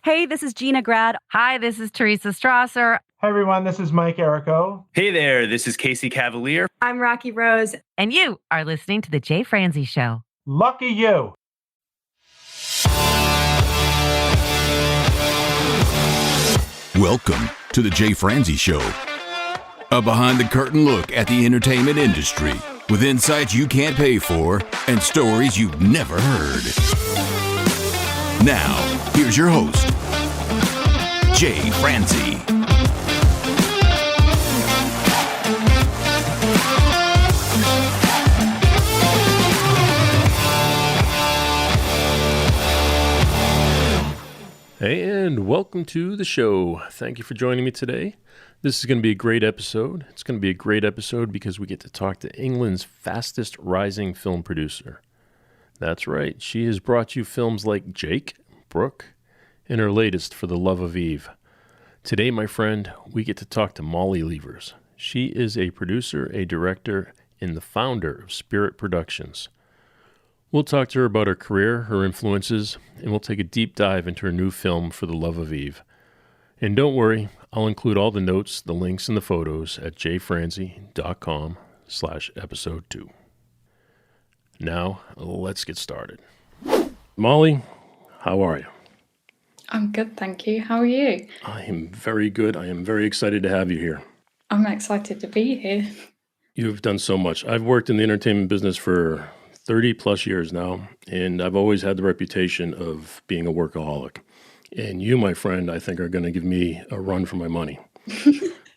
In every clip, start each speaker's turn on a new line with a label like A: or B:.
A: Hey, this is Gina Grad. Hi, this is Teresa Strasser.
B: Hi, everyone. This is Mike Errico.
C: Hey there. This is Casey Cavalier.
D: I'm Rocky Rose.
A: And you are listening to The Jay Franze Show.
B: Lucky you.
E: Welcome to The Jay Franze Show, a behind-the-curtain look at the entertainment industry with insights you can't pay for and stories you've never heard. Now, here's your host, Jay Franze.
F: Hey, and welcome to the show. Thank you for joining me today. This is going to be a great episode. It's going to be a great episode because we get to talk to England's fastest rising film producer. That's right, she has brought you films like Jake, Brooke, and her latest, For the Love of Eve. Today, my friend, we get to talk to Mollie Leivars. She is a producer, a director, and the founder of Spirit Productions. We'll talk to her about her career, her influences, and we'll take a deep dive into her new film, For the Love of Eve. And don't worry, I'll include all the notes, the links, and the photos at jayfranze.com/episode 2. Now, let's get started. Mollie, how are you?
D: I'm good, thank you. How are you?
F: I am very good. I am very excited to have you here.
D: I'm excited to be here.
F: You've done so much. I've worked in the entertainment business for 30 plus years now, and I've always had the reputation of being a workaholic. And you, my friend, I think are going to give me a run for my money.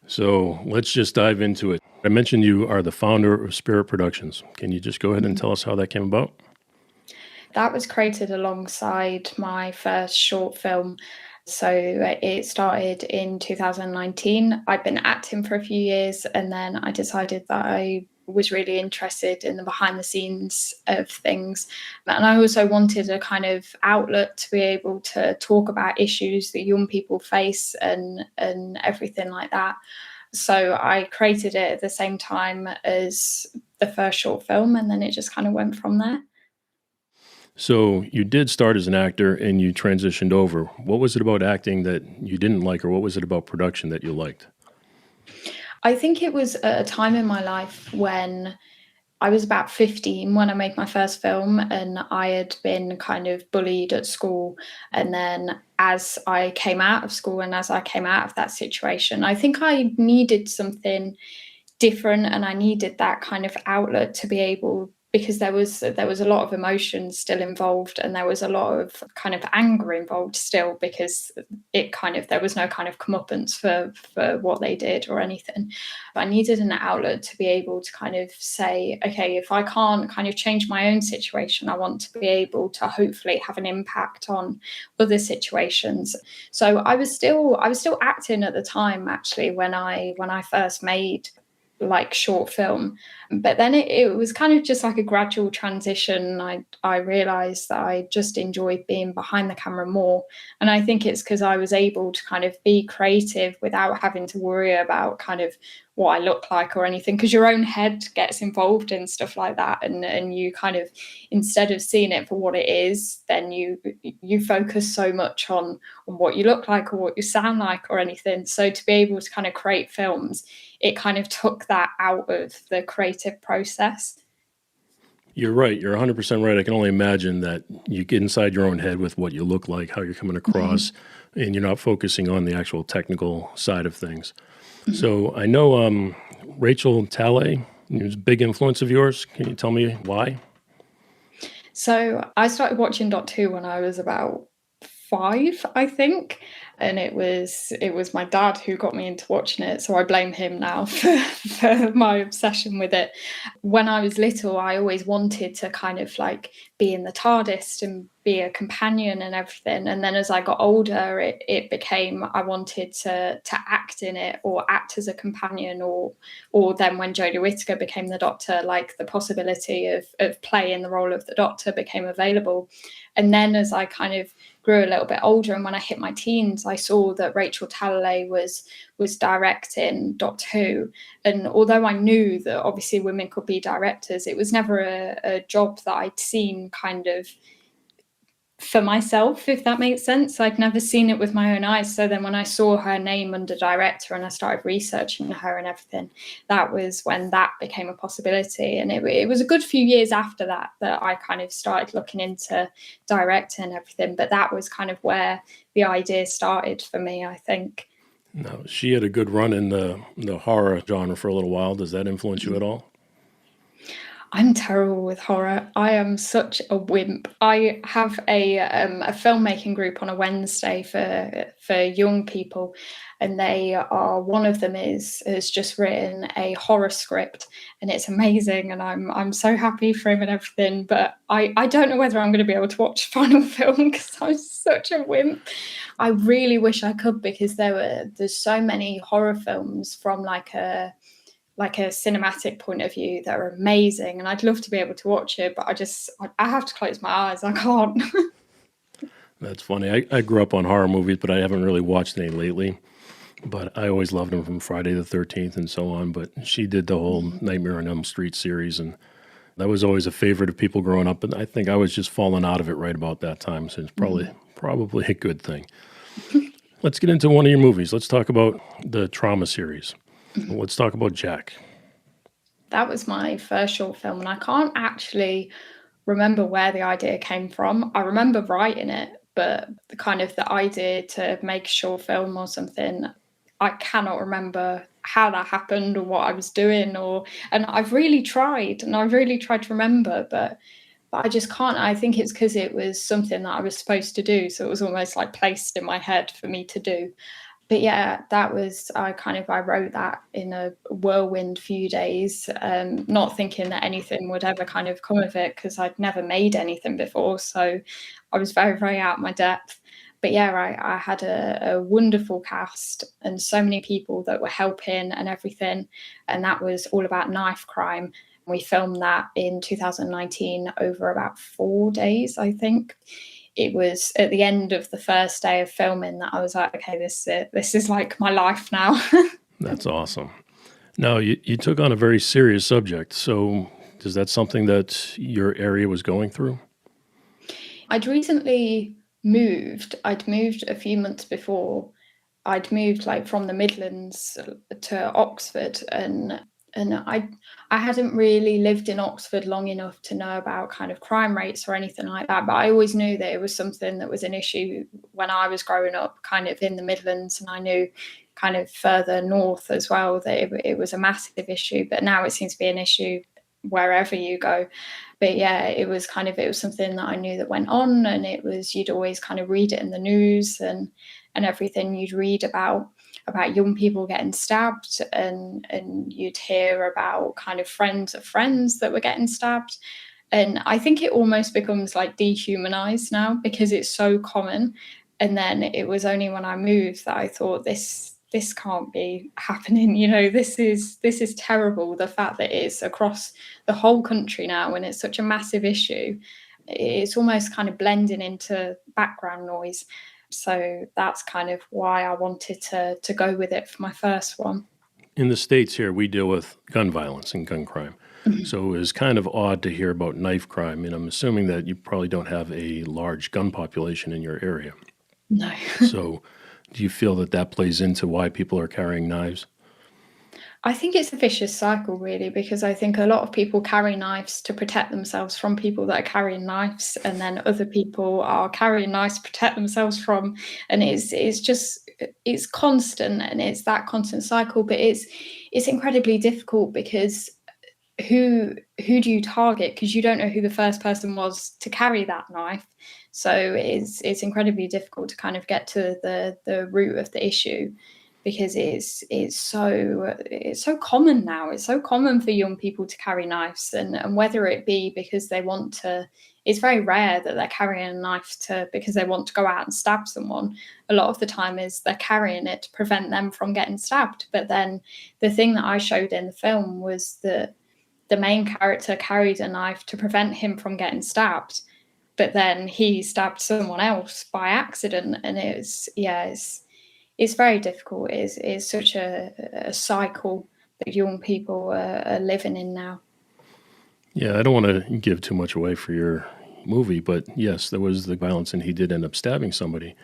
F: So let's just dive into it. I mentioned you are the founder of Spirit Productions. Can you just go ahead and tell us how that came about?
D: That was created alongside my first short film. So it started in 2019. I'd been acting for a few years, and then I decided that I was really interested in the behind the scenes of things. And I also wanted a kind of outlet to be able to talk about issues that young people face and everything like that. So I created it at the same time as the first short film, and then it just kind of went from there.
F: So you did start as an actor and you transitioned over. What was it about acting that you didn't like, or what was it about production that you liked?
D: I think it was a time in my life when I was about 15 when I made my first film, and I had been kind of bullied at school. And then as I came out of school and as I came out of that situation, I think I needed something different, and I needed that kind of outlet to be able, because there was a lot of emotion still involved, and there was a lot of kind of anger involved still, because there was no kind of comeuppance for what they did or anything. But I needed an outlet to be able to kind of say, okay, if I can't kind of change my own situation, I want to be able to hopefully have an impact on other situations. So I was still acting at the time, actually, when I first made like short film, but then it was kind of just like a gradual transition. I realized that I just enjoyed being behind the camera more, and I think it's because I was able to kind of be creative without having to worry about kind of what I look like or anything, because your own head gets involved in stuff like that, and you kind of, instead of seeing it for what it is, then you focus so much on what you look like or what you sound like or anything. So to be able to kind of create films, it kind of took that out of the creative process.
F: You're right. You're 100% right. I can only imagine that you get inside your own head with what you look like, how you're coming across, and you're not focusing on the actual technical side of things. So I know Rachel Talalay was a big influence of yours. Can you tell me why?
D: So I started watching Doctor Who when I was about 5, I think. And it was my dad who got me into watching it. So I blame him now for my obsession with it. When I was little, I always wanted to kind of like be in the TARDIS and be a companion and everything. And then as I got older, it became, I wanted to act in it or act as a companion, or then when Jodie Whittaker became the Doctor, like the possibility of playing the role of the Doctor became available. And then as I kind of grew a little bit older, and when I hit my teens, I saw that Rachel Talalay was directing Doctor Who. And although I knew that obviously women could be directors, it was never a job that I'd seen kind of for myself, if that makes sense. I'd never seen it with my own eyes. So then when I saw her name under director and I started researching her and everything, that was when that became a possibility. And it was a good few years after that I kind of started looking into directing and everything. But that was kind of where the idea started for me, I think.
F: Now, she had a good run in the horror genre for a little while. Does that influence you at all?
D: I'm terrible with horror. I am such a wimp. I have a filmmaking group on a Wednesday for young people, and one of them has just written a horror script, and it's amazing, and I'm so happy for him and everything. But I don't know whether I'm going to be able to watch the final film because I'm such a wimp. I really wish I could, because there's so many horror films from like a cinematic point of view that are amazing, and I'd love to be able to watch it, but I have to close my eyes. I can't.
F: That's funny. I grew up on horror movies, but I haven't really watched any lately. But I always loved them from Friday the 13th and so on. But she did the whole Nightmare on Elm Street series, and that was always a favorite of people growing up. And I think I was just falling out of it right about that time, so it's probably a good thing. Let's get into one of your movies. Let's talk about the Trauma series. Let's talk about Jack.
D: That was my first short film, and I can't actually remember where the idea came from. I remember writing it, but the idea to make a short film or something, I cannot remember how that happened or what I was doing, and I've really tried to remember, but I just can't. I think it's because it was something that I was supposed to do, so it was almost like placed in my head for me to do. But yeah, that was, I wrote that in a whirlwind few days, not thinking that anything would ever kind of come of it, because I'd never made anything before. So I was very, very out of my depth. But yeah, I had a wonderful cast and so many people that were helping and everything. And that was all about knife crime. We filmed that in 2019 over about 4 days, I think. It was at the end of the first day of filming that I was like, okay, this is like my life now.
F: That's awesome. Now, you took on a very serious subject. So is that something that your area was going through?
D: I'd recently moved. I'd moved a few months before. I'd moved like from the Midlands to Oxford, and I hadn't really lived in Oxford long enough to know about kind of crime rates or anything like that. But I always knew that it was something that was an issue when I was growing up, kind of in the Midlands. And I knew kind of further north as well that it was a massive issue. But now it seems to be an issue wherever you go. But yeah, it was something that I knew that went on. And you'd always kind of read it in the news and everything. You'd read about young people getting stabbed, and you'd hear about kind of friends of friends that were getting stabbed. And I think it almost becomes like dehumanized now because it's so common. And then it was only when I moved that I thought this can't be happening. This is terrible. The fact that it's across the whole country now and it's such a massive issue, it's almost kind of blending into background noise. So that's kind of why I wanted to go with it for my first one.
F: In the States here, we deal with gun violence and gun crime. Mm-hmm. So it was kind of odd to hear about knife crime. And I'm assuming that you probably don't have a large gun population in your area.
D: No.
F: So do you feel that plays into why people are carrying knives?
D: I think it's a vicious cycle, really, because I think a lot of people carry knives to protect themselves from people that are carrying knives, and then other people are carrying knives to protect themselves from, and it's constant, and it's that constant cycle. But it's incredibly difficult because who do you target? Because you don't know who the first person was to carry that knife. So it's incredibly difficult to kind of get to the root of the issue. Because it's so common now. It's so common for young people to carry knives, and whether it be because they want to, it's very rare that they're carrying a knife because they want to go out and stab someone. A lot of the time is they're carrying it to prevent them from getting stabbed. But then the thing that I showed in the film was that the main character carried a knife to prevent him from getting stabbed, but then he stabbed someone else by accident, and it's very difficult. It's such a cycle that young people are living in now.
F: Yeah, I don't want to give too much away for your movie, but yes, there was the violence and he did end up stabbing somebody.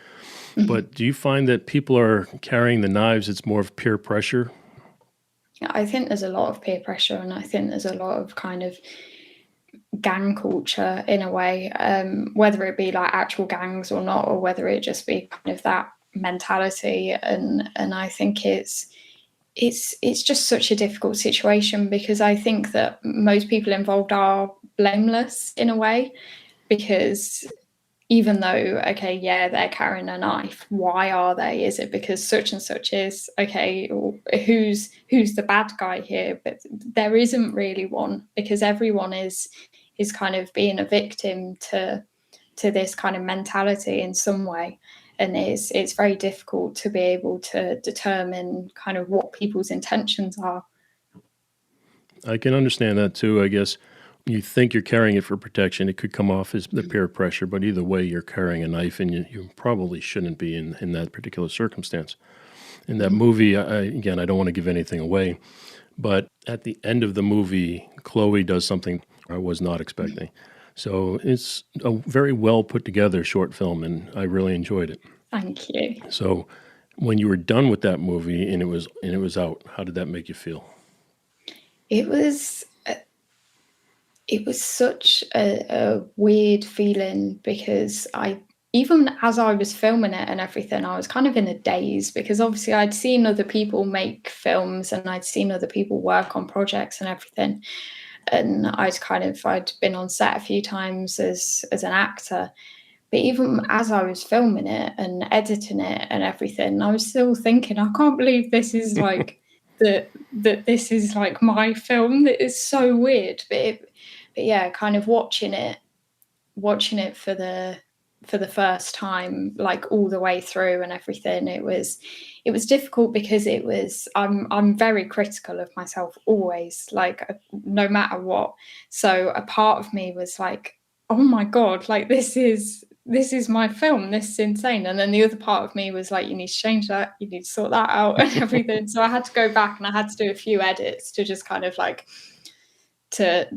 F: But do you find that people are carrying the knives, it's more of peer pressure?
D: I think there's a lot of peer pressure, and I think there's a lot of kind of gang culture in a way, whether it be like actual gangs or not, or whether it just be kind of that mentality. And I think it's just such a difficult situation, because I think that most people involved are blameless in a way, because even though, okay, yeah, they're carrying a knife, why are they? Is it because such and such is? Okay, who's the bad guy here? But there isn't really one, because everyone is kind of being a victim to this kind of mentality in some way. And it's very difficult to be able to determine kind of what people's intentions are.
F: I can understand that too, I guess. You think you're carrying it for protection, it could come off as the peer pressure, but either way, you're carrying a knife, and you probably shouldn't be in that particular circumstance. In that movie, again, I don't want to give anything away, but at the end of the movie, Chloe does something I was not expecting. So it's a very well put together short film, and I really enjoyed it.
D: Thank you.
F: So when you were done with that movie and it was out, how did that make you feel?
D: It was such a weird feeling, because even as I was filming it and everything, I was kind of in a daze, because obviously I'd seen other people make films and I'd seen other people work on projects and everything. And I'd been on set a few times as an actor. But even as I was filming it and editing it and everything, I was still thinking, I can't believe this is like that this is like my film. That is so weird. But yeah, kind of watching it for the first time, like all the way through and everything, it was difficult, because I'm very critical of myself always, like no matter what. So a part of me was like, oh my God, like this is my film, this is insane. And then the other part of me was like, you need to change that, you need to sort that out and everything. So I had to go back and I had to do a few edits to just kind of like to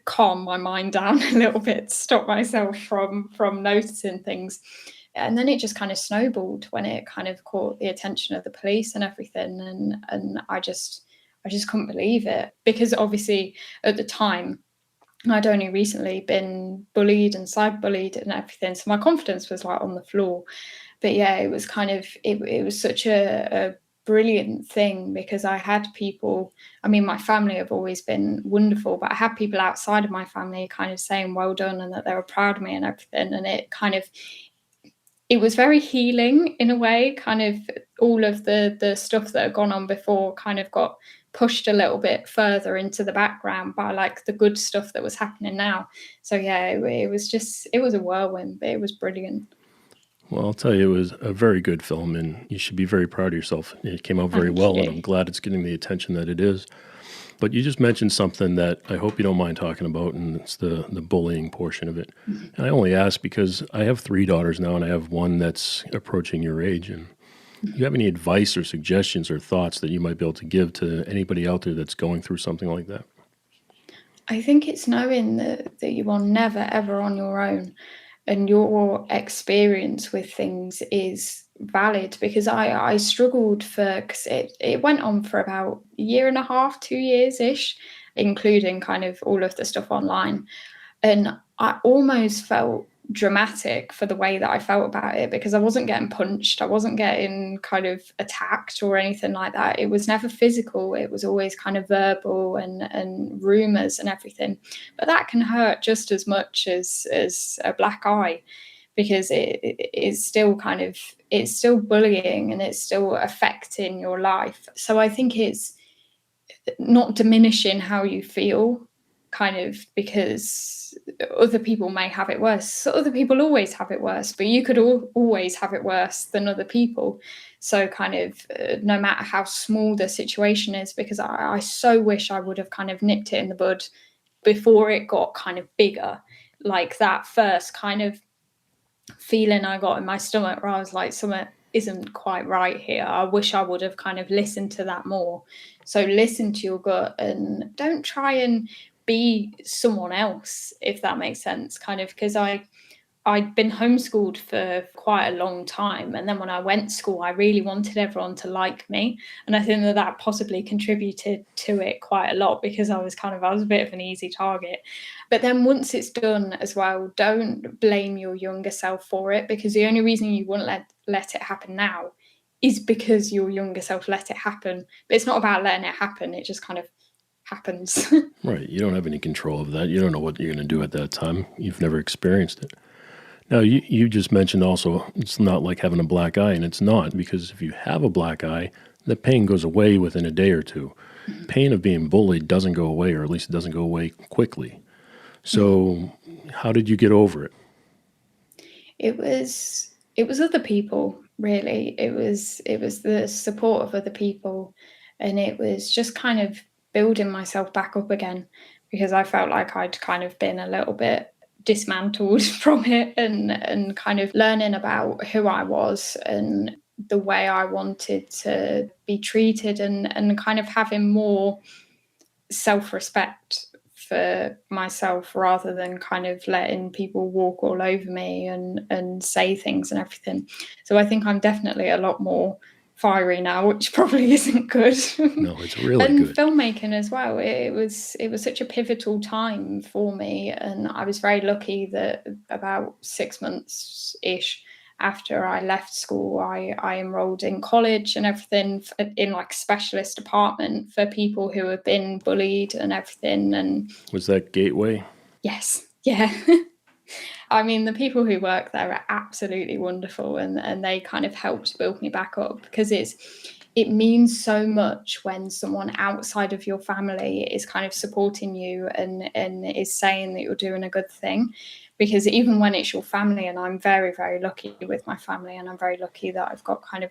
D: calm my mind down a little bit, stop myself from noticing things. And then it just kind of snowballed when it kind of caught the attention of the police and everything. And I just couldn't believe it, because obviously at the time I'd only recently been bullied and cyberbullied and everything, so my confidence was like on the floor. But yeah, it was kind of it was such a brilliant thing, because I had people, I mean, my family have always been wonderful, but I had people outside of my family kind of saying well done and that they were proud of me and everything. And it was very healing in a way. Kind of all of the stuff that had gone on before kind of got pushed a little bit further into the background by like the good stuff that was happening now. So yeah, it was a whirlwind, but it was brilliant.
F: Well, I'll tell you, it was a very good film, and you should be very proud of yourself. It came out very well, and I'm glad it's getting the attention that it is. But you just mentioned something that I hope you don't mind talking about, and it's the bullying portion of it. Mm-hmm. And I only ask because I have 3 daughters now, and I have one that's approaching your age. And do you have any advice or suggestions or thoughts that you might be able to give to anybody out there that's going through something like that?
D: I think it's knowing that you are never, ever on your own. And your experience with things is valid, because I struggled because it went on for about a year and a half, 2 years-ish, including kind of all of the stuff online. And I almost felt dramatic for the way that I felt about it, because I wasn't getting punched, I wasn't getting kind of attacked or anything like that. It was never physical, it was always kind of verbal and rumors and everything. But that can hurt just as much as a black eye, because it's still bullying and it's still affecting your life. So I think it's not diminishing how you feel, kind of, because other people may have it worse. So other people always have it worse, but you could always have it worse than other people. So kind of no matter how small the situation is, because I so wish I would have kind of nipped it in the bud before it got kind of bigger. Like that first kind of feeling I got in my stomach where I was like, something isn't quite right here. I wish I would have kind of listened to that more. So listen to your gut and don't try and be someone else, if that makes sense, kind of, because I'd been homeschooled for quite a long time. And then when I went to school, I really wanted everyone to like me. And I think that possibly contributed to it quite a lot, because I was a bit of an easy target. But then once it's done as well, don't blame your younger self for it, because the only reason you wouldn't let it happen now is because your younger self let it happen. But it's not about letting it happen. It just kind of happens.
F: Right. You don't have any control of that. You don't know what you're going to do at that time. You've never experienced it. Now, you just mentioned also it's not like having a black eye, and it's not, because if you have a black eye, the pain goes away within a day or two. Pain of being bullied doesn't go away, or at least it doesn't go away quickly. So how did you get over it?
D: It was other people, really. It was the support of other people, and it was just kind of building myself back up again, because I felt like I'd kind of been a little bit dismantled from it, and kind of learning about who I was and the way I wanted to be treated, and kind of having more self-respect for myself, rather than kind of letting people walk all over me and say things and everything. So I think I'm definitely a lot more fiery now, which probably isn't good.
F: No, it's really
D: and
F: good.
D: Filmmaking as well. It was such a pivotal time for me, and I was very lucky that about 6 months ish after I left school, I enrolled in college and everything, in like a specialist department for people who have been bullied and everything. And
F: was that Gateway?
D: Yes, yeah. I mean, the people who work there are absolutely wonderful, and they kind of helped build me back up, because it means so much when someone outside of your family is kind of supporting you and is saying that you're doing a good thing. Because even when it's your family, and I'm very, very lucky with my family, and I'm very lucky that I've got kind of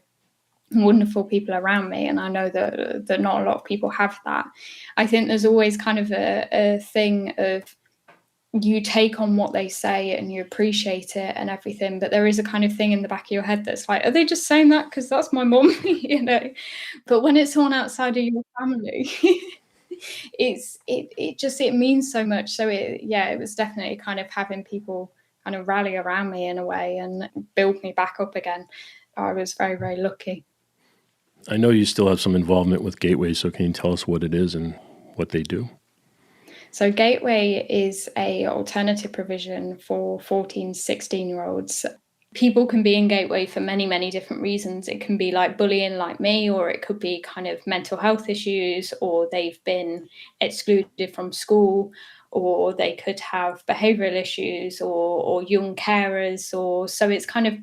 D: wonderful people around me, and I know that not a lot of people have that. I think there's always kind of a thing of, you take on what they say and you appreciate it and everything, but there is a kind of thing in the back of your head that's like, are they just saying that because that's my mum? But when it's someone outside of your family, it means so much. So it was definitely kind of having people kind of rally around me in a way and build me back up again. I was very, very lucky.
F: I know you still have some involvement with Gateway, so can you tell us what it is and what they do?
D: So Gateway is a alternative provision for 14, 16-year-olds. People can be in Gateway for many, many different reasons. It can be like bullying like me, or it could be kind of mental health issues, or they've been excluded from school, or they could have behavioural issues, or young carers, or so it's kind of,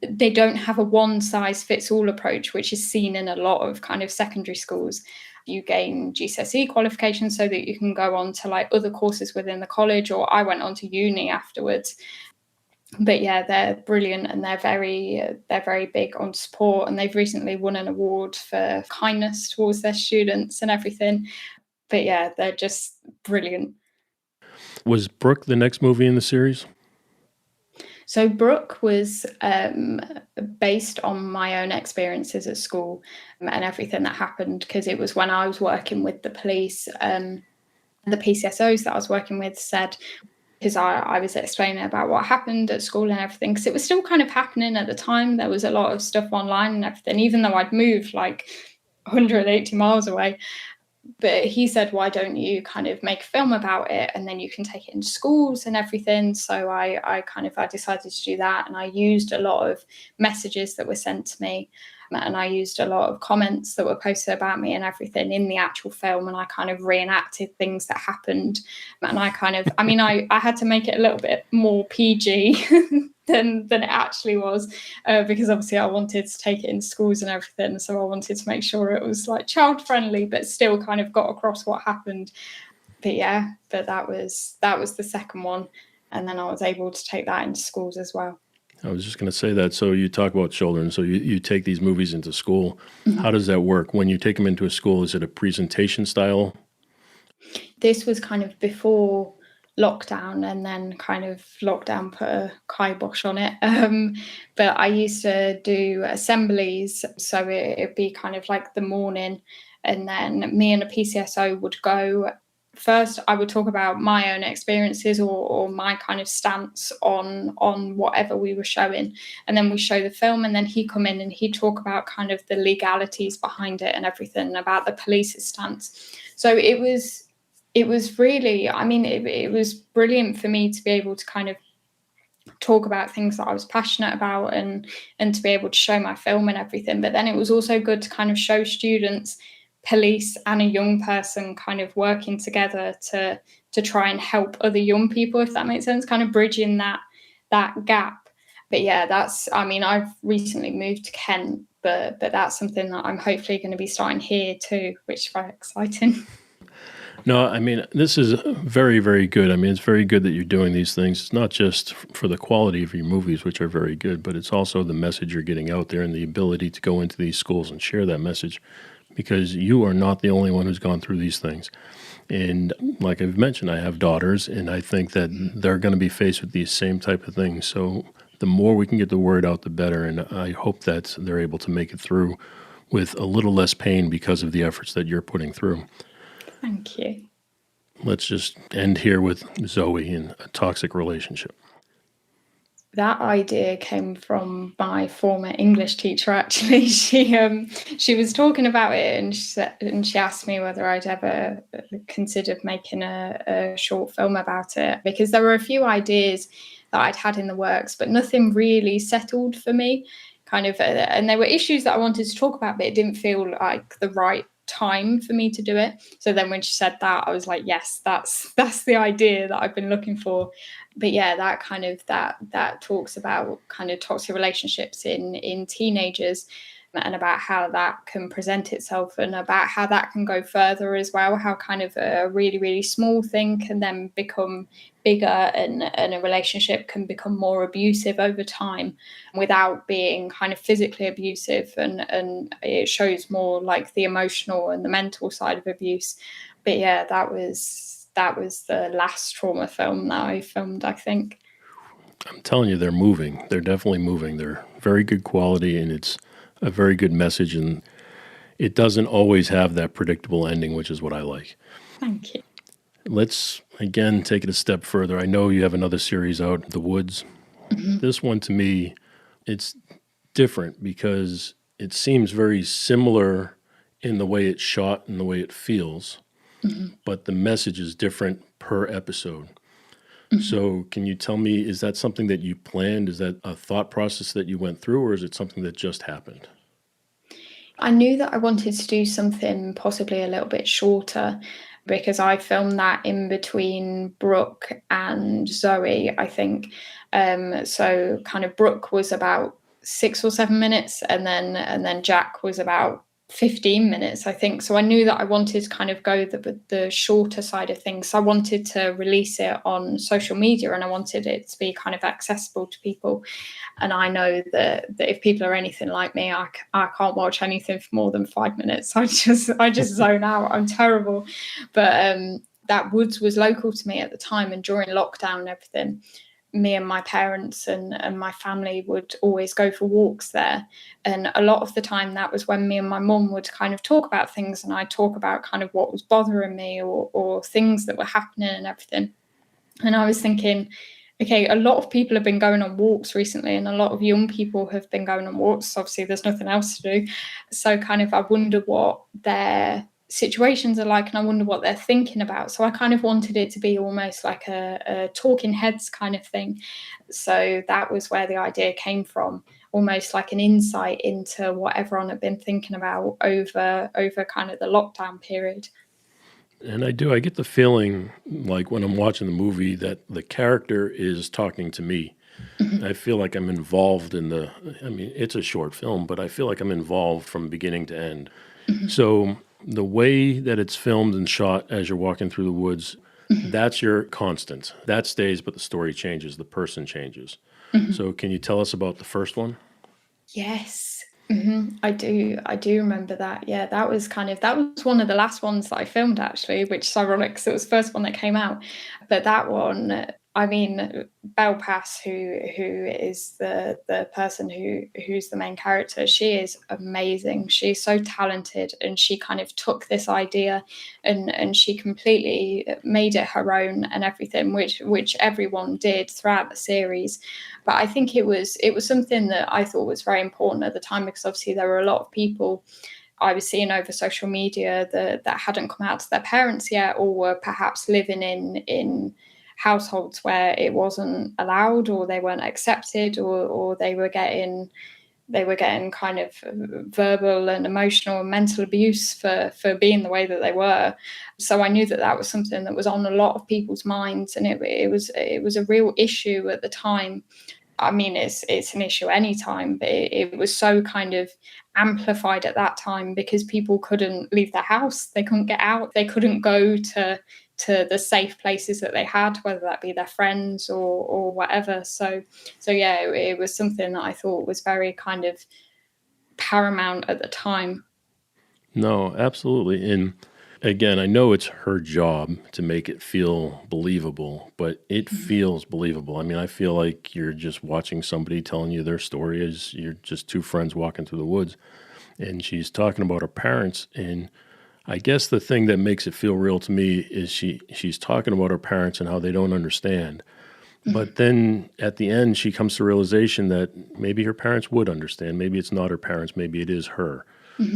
D: they don't have a one-size-fits-all approach, which is seen in a lot of kind of secondary schools. You gain GCSE qualifications so that you can go on to like other courses within the college, or I went on to uni afterwards. But yeah, they're brilliant, and they're very big on support, and they've recently won an award for kindness towards their students and everything. But yeah, they're just brilliant.
F: Was Brooke the next movie in the series?
D: So Brooke was based on my own experiences at school and everything that happened, because it was when I was working with the police. The PCSOs that I was working with said, because I was explaining about what happened at school and everything, because it was still kind of happening at the time. There was a lot of stuff online and everything, even though I'd moved like 180 miles away. But he said, why don't you kind of make a film about it, and then you can take it in schools and everything. So I decided to do that, and I used a lot of messages that were sent to me, and I used a lot of comments that were posted about me and everything in the actual film, and I kind of reenacted things that happened. And I had to make it a little bit more PG than it actually was, because obviously I wanted to take it in schools and everything, so I wanted to make sure it was like child friendly but still kind of got across what happened. But that was the second one, and then I was able to take that into schools as well.
F: I was just going to say that. So you talk about children, so you take these movies into school. Mm-hmm. How does that work? When you take them into a school, is it a presentation style?
D: This was kind of before lockdown, and then kind of lockdown put a kibosh on it. But I used to do assemblies, so it'd be kind of like the morning, and then me and a PCSO would go first I would talk about my own experiences or my kind of stance on whatever we were showing, and then we show the film, and then he'd come in and he'd talk about kind of the legalities behind it and everything, about the police's stance. So it was really, I mean, it was brilliant for me to be able to kind of talk about things that I was passionate about and to be able to show my film and everything. But then it was also good to kind of show students, police and a young person kind of working together to try and help other young people, if that makes sense, kind of bridging that gap. But yeah, I've recently moved to Kent, but that's something that I'm hopefully going to be starting here too, which is very exciting.
F: No, I mean, this is very, very good. I mean, it's very good that you're doing these things. It's not just for the quality of your movies, which are very good, but it's also the message you're getting out there and the ability to go into these schools and share that message, because you are not the only one who's gone through these things. And like I've mentioned, I have daughters, and I think that they're going to be faced with these same type of things. So the more we can get the word out, the better. And I hope that they're able to make it through with a little less pain because of the efforts that you're putting through.
D: Thank you.
F: Let's just end here with Zoe and a toxic relationship.
D: That idea came from my former English teacher, actually. She was talking about it, and she asked me whether I'd ever considered making a short film about it, because there were a few ideas that I'd had in the works, but nothing really settled for me. And there were issues that I wanted to talk about, but it didn't feel like the right time for me to do it. So then when she said that, I was like, yes, that's the idea that I've been looking for. But yeah, that talks about kind of toxic relationships in teenagers, and about how that can present itself, and about how that can go further as well, how kind of a really, really small thing can then become bigger, and a relationship can become more abusive over time without being kind of physically abusive, and it shows more like the emotional and the mental side of abuse. But yeah, that was the last trauma film that I filmed, I think.
F: I'm telling you, they're moving. They're definitely moving. They're very good quality, and it's a very good message, and it doesn't always have that predictable ending, which is what I like.
D: Thank you.
F: Let's, again, take it a step further. I know you have another series out, The Woods. Mm-hmm. This one, to me, it's different because it seems very similar in the way it's shot and the way it feels, mm-hmm. but the message is different per episode. Mm-hmm. So can you tell me, is that something that you planned? Is that a thought process that you went through, or is it something that just happened?
D: I knew that I wanted to do something possibly a little bit shorter, because I filmed that in between Brooke and Zoe, I think. So kind of Brooke was about 6 or 7 minutes, and then Jack was about 15 minutes, I think. So I knew that I wanted to kind of go the shorter side of things. So I wanted to release it on social media, and I wanted it to be kind of accessible to people. And I know that if people are anything like me, I can't watch anything for more than 5 minutes. I just zone out. I'm terrible. But that Woods was local to me at the time, and during lockdown and everything, me and my parents and my family would always go for walks there. And a lot of the time that was when me and my mum would kind of talk about things, and I'd talk about kind of what was bothering me or things that were happening and everything. And I was thinking, okay, a lot of people have been going on walks recently, and a lot of young people have been going on walks. Obviously, there's nothing else to do. So kind of I wonder what their situations are like, and I wonder what they're thinking about. So I kind of wanted it to be almost like a talking heads kind of thing. So that was where the idea came from, almost like an insight into what everyone had been thinking about over kind of the lockdown period.
F: And I get the feeling, like when I'm watching the movie, that the character is talking to me. Mm-hmm. I feel like I'm involved in it's a short film, but I feel like I'm involved from beginning to end. Mm-hmm. So the way that it's filmed and shot as you're walking through the woods, mm-hmm. that's your constant. That stays, but the story changes, the person changes. Mm-hmm. So can you tell us about the first one?
D: Yes. Mm-hmm. I do remember that. Yeah, that was one of the last ones that I filmed, actually, which is ironic because it was the first one that came out. But that one, I mean, Belpass, who is the person who's the main character, she is amazing. She's so talented, and she kind of took this idea and she completely made it her own and everything, which everyone did throughout the series. But I think it was something that I thought was very important at the time, because obviously there were a lot of people I was seeing over social media that hadn't come out to their parents yet, or were perhaps living in households where it wasn't allowed, or they weren't accepted, or they were getting kind of verbal and emotional and mental abuse for being the way that they were. So I knew that was something that was on a lot of people's minds, and it was a real issue at the time. I mean, it's an issue anytime, but it was so kind of amplified at that time because people couldn't leave their house, they couldn't get out, they couldn't go to the safe places that they had, whether that be their friends or whatever. So yeah, it was something that I thought was very kind of paramount at the time.
F: No, absolutely. And again, I know it's her job to make it feel believable, but it feels believable. I mean, I feel like you're just watching somebody telling you their story as you're just two friends walking through the woods. And she's talking about her parents. And I guess the thing that makes it feel real to me is she's talking about her parents and how they don't understand. But then at the end, she comes to realization that maybe her parents would understand. Maybe it's not her parents. Maybe it is her.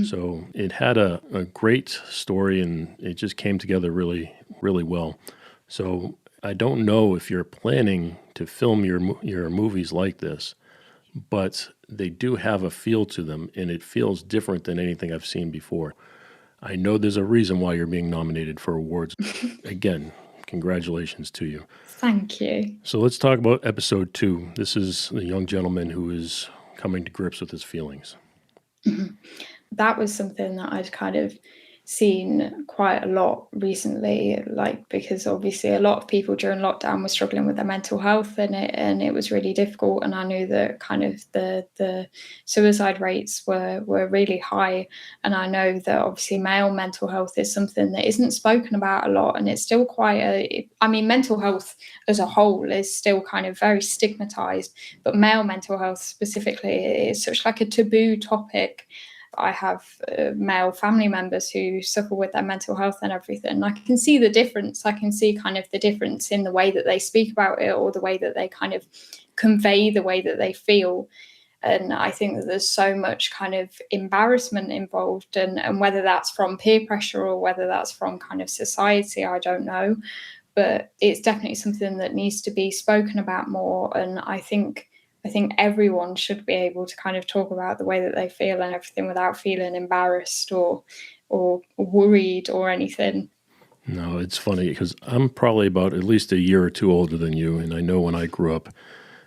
F: So it had a great story, and it just came together really, really well. So I don't know if you're planning to film your movies like this, but they do have a feel to them, and it feels different than anything I've seen before. I know there's a reason why you're being nominated for awards. Again, congratulations to you.
D: Thank you.
F: So let's talk about episode 2. This is the young gentleman who is coming to grips with his feelings.
D: That was something that I'd kind of seen quite a lot recently, like, because obviously a lot of people during lockdown were struggling with their mental health, and it was really difficult. And I knew that kind of the suicide rates were really high. And I know that obviously male mental health is something that isn't spoken about a lot, and it's still quite mental health as a whole is still kind of very stigmatized, but male mental health specifically is such like a taboo topic. I have male family members who suffer with their mental health and everything. I can see the difference. I can see kind of the difference in the way that they speak about it, or the way that they kind of convey the way that they feel. And I think that there's so much kind of embarrassment involved, and whether that's from peer pressure or whether that's from kind of society, I don't know. But it's definitely something that needs to be spoken about more. And I think everyone should be able to kind of talk about the way that they feel and everything without feeling embarrassed or worried or anything.
F: No, it's funny because I'm probably about at least a year or two older than you. And I know when I grew up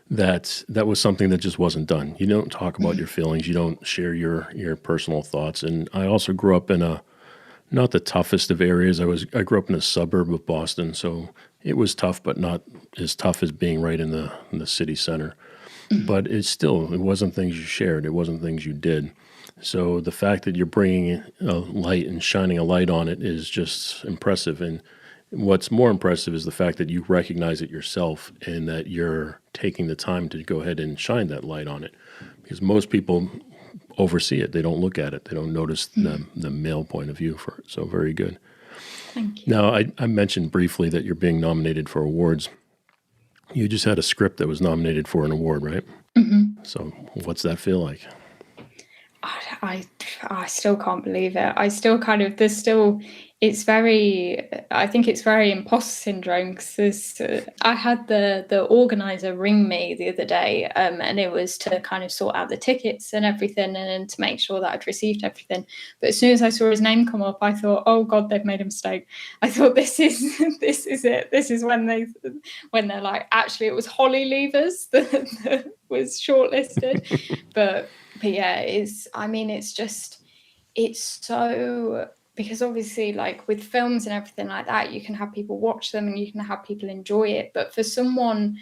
F: that was something that just wasn't done. You don't talk about your feelings. You don't share your personal thoughts. And I also grew up in not the toughest of areas. I grew up in a suburb of Boston. So it was tough, but not as tough as being right in the city center. But it wasn't things you shared. It wasn't things you did. So the fact that you're bringing a light and shining a light on it is just impressive. And what's more impressive is the fact that you recognize it yourself and that you're taking the time to go ahead and shine that light on it. Because most people oversee it. They don't look at it. They don't notice the male point of view for it. So very good.
D: Thank you.
F: Now, I mentioned briefly that you're being nominated for awards. You just had a script that was nominated for an award, right? Mm-hmm. So what's that feel like?
D: I still can't believe it. I still kind of, I think it's very imposter syndrome, because I had the organizer ring me the other day, and it was to kind of sort out the tickets and everything, and to make sure that I'd received everything. But as soon as I saw his name come up, I thought, oh God, they've made a mistake. I thought this is it. This is when they're like, actually it was Mollie Leivars that was shortlisted. But yeah, it's so, because obviously like with films and everything like that, you can have people watch them and you can have people enjoy it. But for someone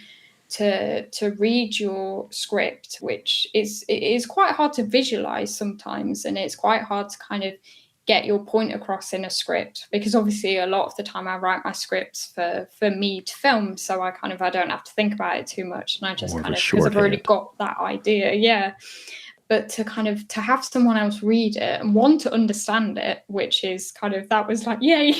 D: to read your script, which it is quite hard to visualize sometimes, and it's quite hard to kind of get your point across in a script, because obviously a lot of the time I write my scripts for me to film, so I don't have to think about it too much, and I just because I've already got that idea. But to have someone else read it and want to understand it, which is that was like, yay.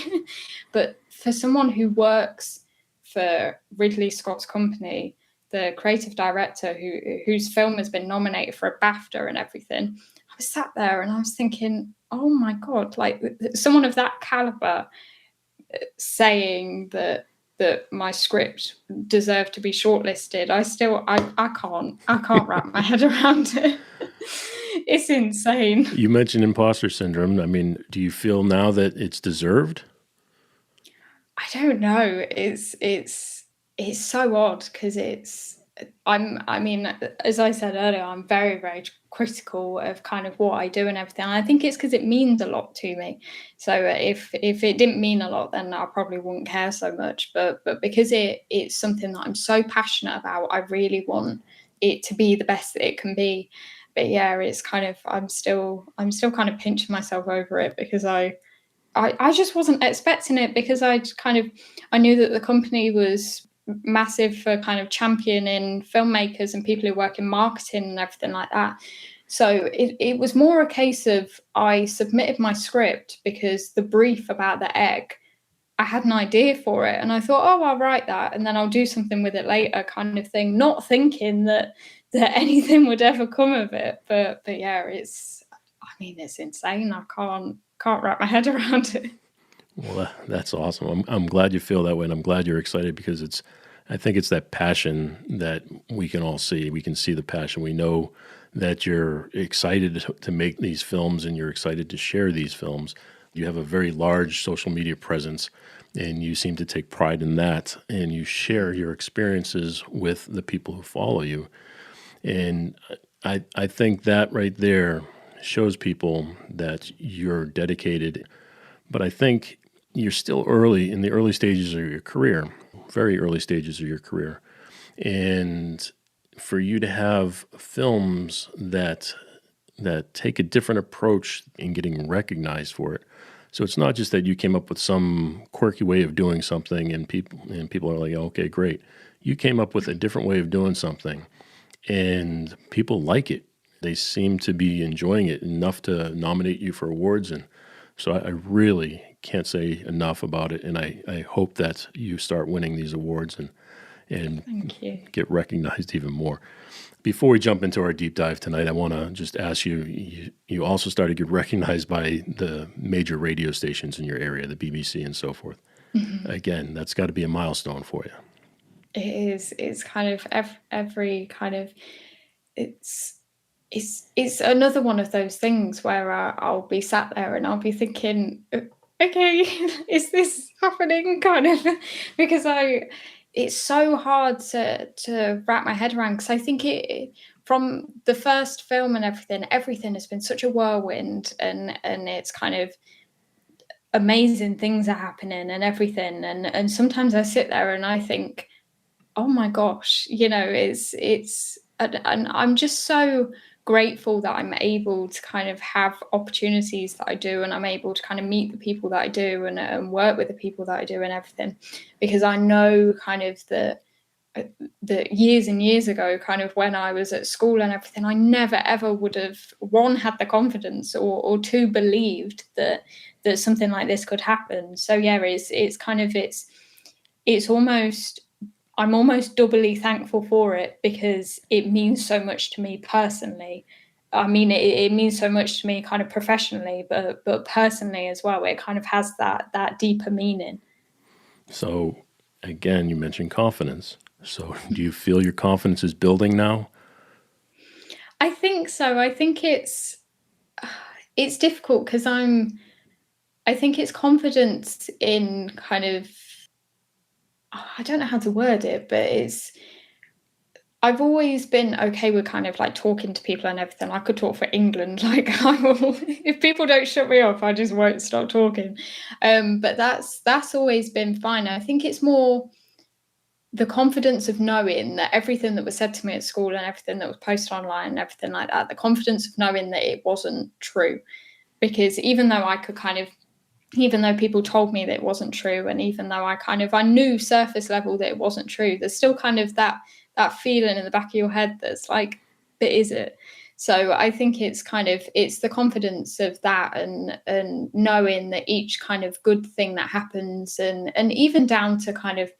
D: But for someone who works for Ridley Scott's company, the creative director whose film has been nominated for a BAFTA and everything, I was sat there and I was thinking, oh my God, like someone of that caliber saying that my script deserved to be shortlisted. I can't wrap my head around it. It's insane.
F: You mentioned imposter syndrome. I mean, do you feel now that it's deserved?
D: I don't know. It's so odd because as I said earlier, I'm very, very critical of kind of what I do and everything. And I think it's because it means a lot to me. So if it didn't mean a lot, then I probably wouldn't care so much. But because it's something that I'm so passionate about, I really want it to be the best that it can be. But yeah, it's I'm still kind of pinching myself over it because I just wasn't expecting it, because I knew that the company was massive for kind of championing filmmakers and people who work in marketing and everything like that. So it was more a case of I submitted my script because the brief about the egg, I had an idea for it and I thought, oh, I'll write that and then I'll do something with it later, kind of thing, not thinking that anything would ever come of it. But yeah, it's insane. I can't wrap my head around it.
F: Well, that's awesome. I'm glad you feel that way, and I'm glad you're excited, because I think it's that passion that we can all see. We can see the passion. We know that you're excited to make these films and you're excited to share these films. You have a very large social media presence, and you seem to take pride in that, and you share your experiences with the people who follow you. And I think that right there shows people that you're dedicated. But I think you're still in the early stages of your career, very early stages of your career. And for you to have films that take a different approach in getting recognized for it. So it's not just that you came up with some quirky way of doing something and people are like, okay, great. You came up with a different way of doing something and people like it. They seem to be enjoying it enough to nominate you for awards. And so I really can't say enough about it. And I hope that you start winning these awards and
D: Thank you.
F: Get recognized even more. Before we jump into our deep dive tonight, I want to just ask you also started to get recognized by the major radio stations in your area, the BBC and so forth. Mm-hmm. Again, that's got to be a milestone for you.
D: It is. It's kind of every kind of, it's another one of those things where I'll be sat there and I'll be thinking, okay, is this happening? Kind of, because it's so hard to wrap my head around, because I think from the first film and everything has been such a whirlwind, and it's kind of amazing things are happening and everything. And sometimes I sit there and I think, oh my gosh, it's and I'm just so grateful that I'm able to kind of have opportunities that I do, and I'm able to kind of meet the people that I do and work with the people that I do and everything, because I know kind of the years and years ago, kind of when I was at school and everything, I never ever would have, one, had the confidence or two, believed that something like this could happen. So yeah, it's almost, I'm almost doubly thankful for it, because it means so much to me personally. I mean, it means so much to me kind of professionally, but personally as well. It kind of has that deeper meaning. So
F: again, you mentioned confidence. So do you feel your confidence is building now?
D: I think so. I think it's difficult, because I think it's confidence in kind of, I don't know how to word it, but I've always been okay with kind of like talking to people and everything. I could talk for England. Like, I will, if people don't shut me off, I just won't stop talking. But that's always been fine. I think it's more the confidence of knowing that everything that was said to me at school and everything that was posted online and everything like that, the confidence of knowing that it wasn't true. because even though even though people told me that it wasn't true, and even though I knew surface level that it wasn't true, there's still kind of that feeling in the back of your head that's like, but is it? So I think it's the confidence of that, and knowing that each kind of good thing that happens, and even down to kind of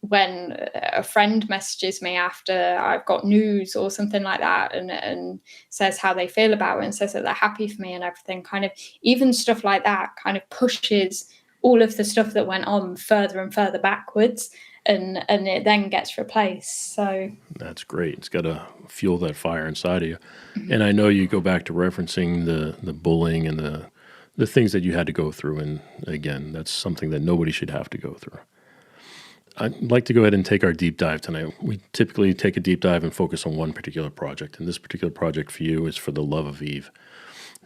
D: when a friend messages me after I've got news or something like that, and says how they feel about it, and says that they're happy for me and everything, kind of even stuff like that kind of pushes all of the stuff that went on further and further backwards, and it then gets replaced. So
F: that's great. It's got to fuel that fire inside of you. Mm-hmm. And I know you go back to referencing the bullying and the things that you had to go through. And again, that's something that nobody should have to go through. I'd like to go ahead and take our deep dive tonight. We typically take a deep dive and focus on one particular project. And this particular project for you is For the Love of Eve.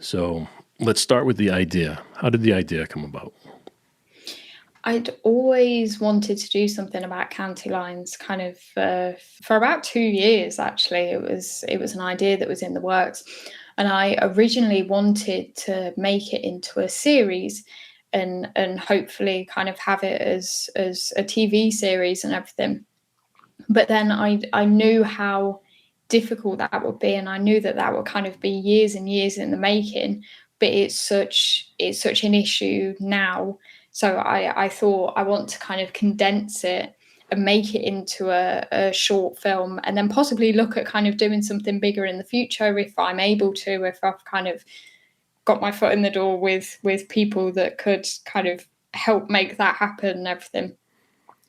F: So let's start with the idea. How did the idea come about?
D: I'd always wanted to do something about county lines, kind of for about 2 years, actually. It was an idea that was in the works. And I originally wanted to make it into a series, and hopefully kind of have it as a TV series and everything. But then I knew how difficult that would be, and I knew that would kind of be years and years in the making. But it's such an issue now. So I thought I want to kind of condense it and make it into a short film, and then possibly look at kind of doing something bigger in the future if I'm able to, if I've kind of got my foot in the door with people that could kind of help make that happen and everything.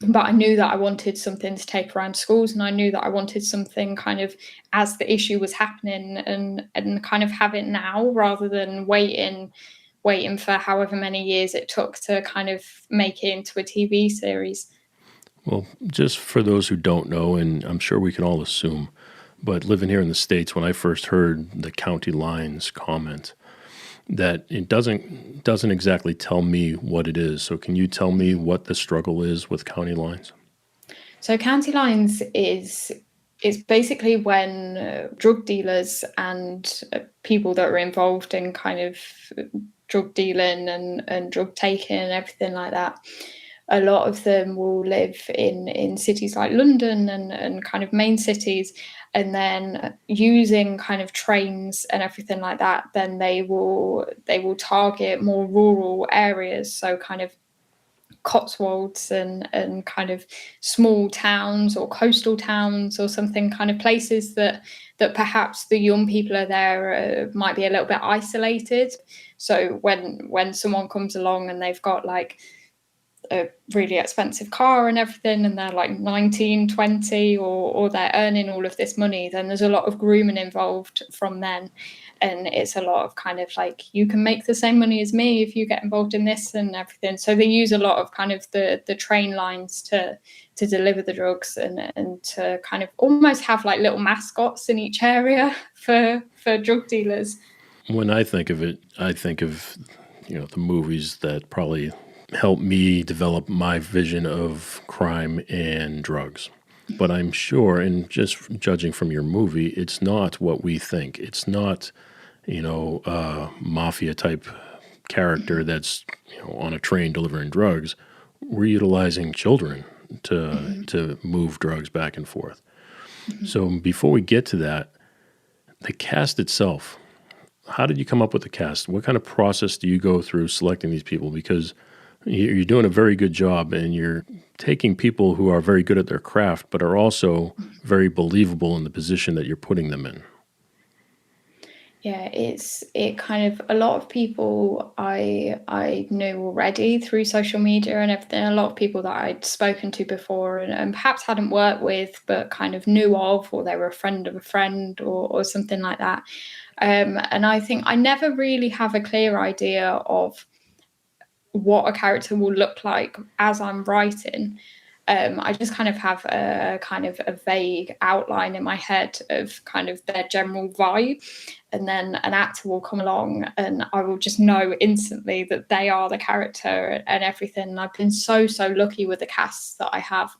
D: But I knew that I wanted something to take around schools, and I knew that I wanted something kind of as the issue was happening, and kind of have it now rather than waiting for however many years it took to kind of make it into a TV series.
F: Well, just for those who don't know, and I'm sure we can all assume, but living here in the States, when I first heard the county lines comment, that it doesn't exactly tell me what it is. So can you tell me what the struggle is with county lines?
D: So county lines is basically when drug dealers and people that are involved in kind of drug dealing and drug taking and everything like that, a lot of them will live in cities like London and kind of main cities, and then using kind of trains and everything like that, then they will target more rural areas, so kind of Cotswolds and kind of small towns or coastal towns or something, kind of places that perhaps the young people are there might be a little bit isolated. So when someone comes along and they've got like a really expensive car and everything, and they're like 19, 20, or they're earning all of this money, then there's a lot of grooming involved from then. And it's a lot of kind of like, you can make the same money as me if you get involved in this and everything. So they use a lot of kind of the train lines to deliver the drugs, and to kind of almost have like little mascots in each area for drug dealers.
F: When I think of it, I think of, the movies that probably helped me develop my vision of crime and drugs. But I'm sure, and just judging from your movie, it's not what we think. It's not, a mafia type character that's, on a train delivering drugs. We're utilizing children to move drugs back and forth. So before we get to that, the cast itself, how did you come up with the cast? What kind of process do you go through selecting these people? Because you're doing a very good job, and you're taking people who are very good at their craft, but are also very believable in the position that you're putting them in.
D: Yeah, it kind of, a lot of people I knew already through social media and everything, a lot of people that I'd spoken to before and perhaps hadn't worked with, but kind of knew of, or they were a friend of a friend or something like that. And I think I never really have a clear idea of what a character will look like as I'm writing. I just kind of have a vague outline in my head of kind of their general vibe, and then an actor will come along and I will just know instantly that they are the character and everything. And I've been so lucky with the casts that I have,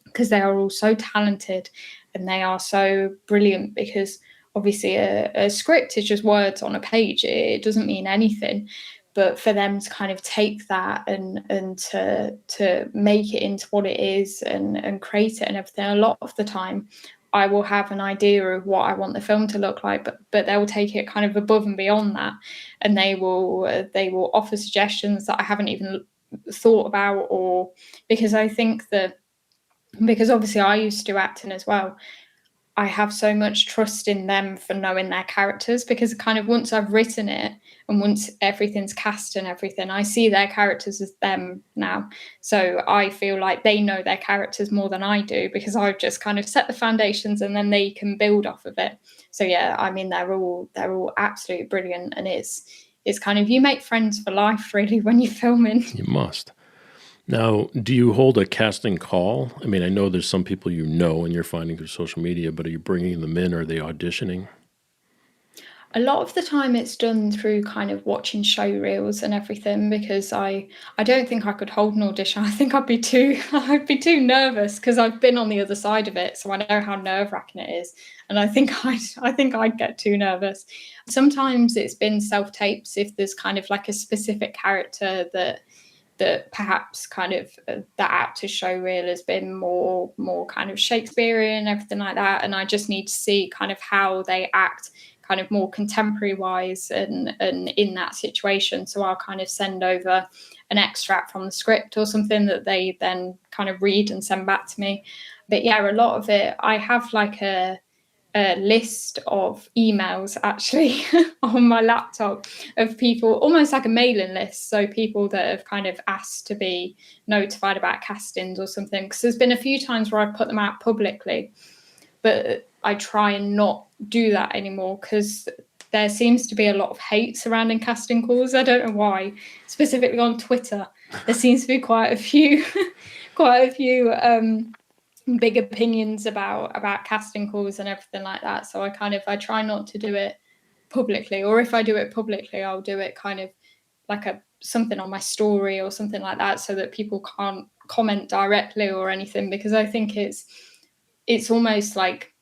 D: because they are all so talented and they are so brilliant, because obviously a script is just words on a page. It doesn't mean anything. But for them to kind of take that and to make it into what it is and create it and everything, a lot of the time I will have an idea of what I want the film to look like, but they will take it kind of above and beyond that, and they will offer suggestions that I haven't even thought about, or because I think that, because obviously I used to do acting as well, I have so much trust in them for knowing their characters, because kind of once I've written it and once everything's cast and everything, I see their characters as them now. So I feel like they know their characters more than I do, because I've just kind of set the foundations and then they can build off of it. So yeah, I mean, they're all absolutely brilliant, and it's kind of, you make friends for life really when you're filming.
F: You must. Now, do you hold a casting call? I mean, I know there's some people you know and you're finding through social media, but are you bringing them in, or are they auditioning?
D: A lot of the time it's done through kind of watching show reels and everything, because I don't think I could hold an audition. I think I'd be too nervous, because I've been on the other side of it, so I know how nerve-wracking it is. And I think I'd get too nervous. Sometimes it's been self-tapes if there's kind of like a specific character that perhaps kind of the actor's show reel has been more kind of Shakespearean and everything like that, and I just need to see kind of how they act kind of more contemporary wise and in that situation. So I'll kind of send over an extract from the script or something that they then kind of read and send back to me. But yeah, a lot of it, I have like a list of emails actually on my laptop of people, almost like a mailing list. So people that have kind of asked to be notified about castings or something, because there's been a few times where I've put them out publicly, but I try and not do that anymore, because there seems to be a lot of hate surrounding casting calls. I don't know why. Specifically on Twitter, there seems to be quite a few big opinions about casting calls and everything like that. So I try not to do it publicly, or if I do it publicly, I'll do it kind of like something on my story or something like that, so that people can't comment directly or anything, because I think it's almost like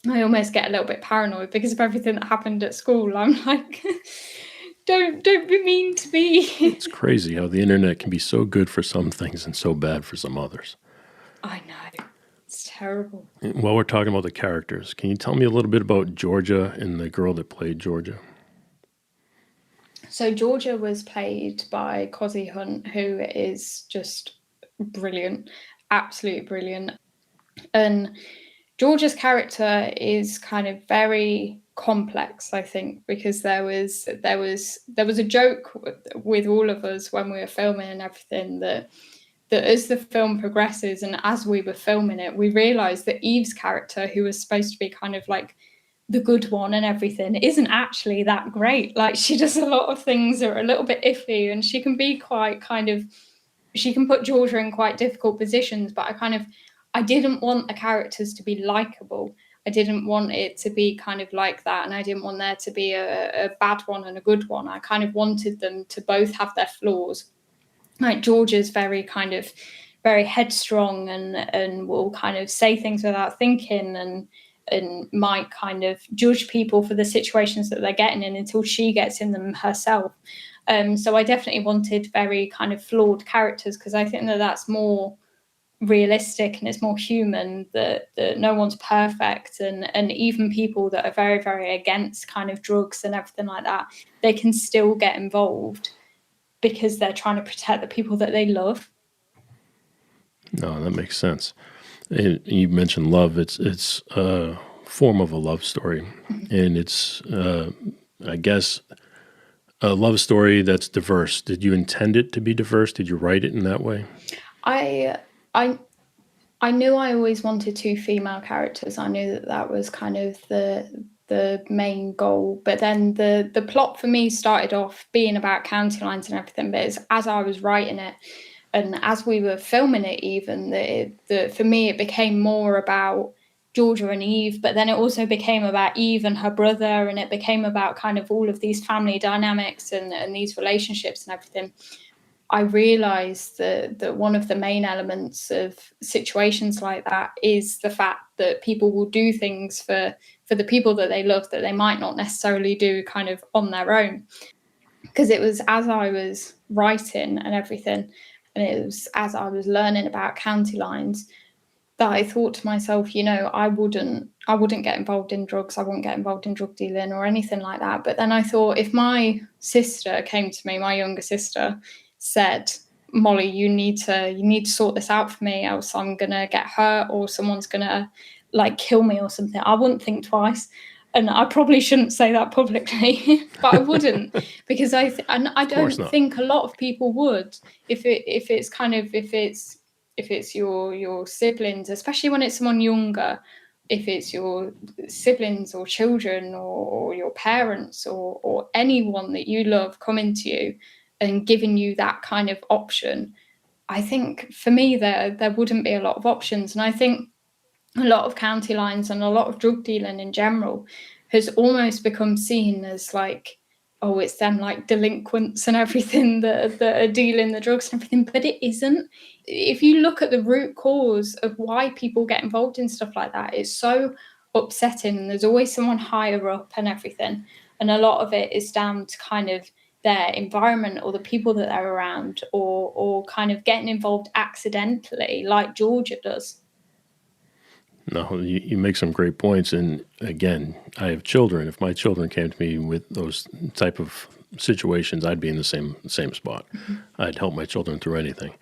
D: I almost get a little bit paranoid because of everything that happened at school. I'm like, don't be mean to me.
F: It's crazy how the internet can be so good for some things and so bad for some others.
D: I know. It's terrible.
F: While we're talking about the characters, can you tell me a little bit about Georgia and the girl that played Georgia?
D: So Georgia was played by Cosy Hunt, who is just brilliant, absolutely brilliant. And Georgia's character is kind of very complex, I think, because there was a joke with all of us when we were filming and everything, that as the film progresses and as we were filming it, we realized that Eve's character, who was supposed to be kind of like the good one and everything, isn't actually that great. Like, she does a lot of things that are a little bit iffy, and she can be quite she can put Georgia in quite difficult positions, but I didn't want the characters to be likable. I didn't want it to be kind of like that. And I didn't want there to be a bad one and a good one. I kind of wanted them to both have their flaws. Like, Georgia's very headstrong and will kind of say things without thinking and might kind of judge people for the situations that they're getting in until she gets in them herself. So I definitely wanted very kind of flawed characters, because I think that that's more realistic and it's more human, that no one's perfect, and even people that are very, very against kind of drugs and everything like that, they can still get involved because they're trying to protect the people that they love.
F: No, that makes sense. And you mentioned love. It's a form of a love story, and it's I guess a love story that's diverse. Did you intend it to be diverse? Did you write it in that way?
D: I knew I always wanted two female characters. I knew that was kind of the main goal. But then the plot for me started off being about county lines and everything. But as I was writing it and as we were filming it, even for me, it became more about Georgia and Eve. But then it also became about Eve and her brother, and it became about kind of all of these family dynamics and these relationships and everything. I realized that one of the main elements of situations like that is the fact that people will do things for the people that they love that they might not necessarily do kind of on their own. Because it was as I was writing and everything, and it was as I was learning about county lines, that I thought to myself, I wouldn't get involved in drugs. I wouldn't get involved in drug dealing or anything like that. But then I thought, if my sister came to me, my younger sister, said, Mollie, you need to sort this out for me, else I'm gonna get hurt or someone's gonna like kill me or something, I wouldn't think twice. And I probably shouldn't say that publicly, but I wouldn't, because I don't think a lot of people would if it's your siblings, especially when it's someone younger, if it's your siblings or children or your parents or anyone that you love coming to you and giving you that kind of option. I think for me there wouldn't be a lot of options. And I think a lot of county lines and a lot of drug dealing in general has almost become seen as like, oh, it's them like delinquents and everything that are dealing the drugs and everything, but it isn't. If you look at the root cause of why people get involved in stuff like that, it's so upsetting. There's always someone higher up and everything. And a lot of it is down to kind of their environment or the people that they're around or kind of getting involved accidentally like Georgia does.
F: No, you make some great points. And again, I have children. If my children came to me with those type of situations, I'd be in the same spot. Mm-hmm. I'd help my children through anything.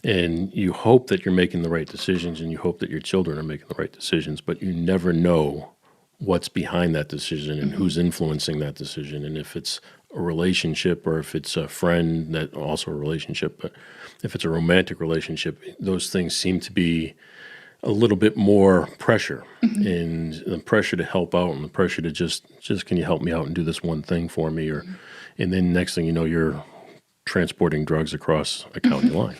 F: And you hope that you're making the right decisions and you hope that your children are making the right decisions, but you never know what's behind that decision and who's influencing that decision. And if it's a relationship or if it's a friend, that also a relationship, but if it's a romantic relationship, those things seem to be a little bit more pressure, and the pressure to help out and the pressure to just can you help me out and do this one thing for me? Or, and then next thing you know, you're transporting drugs across a county line.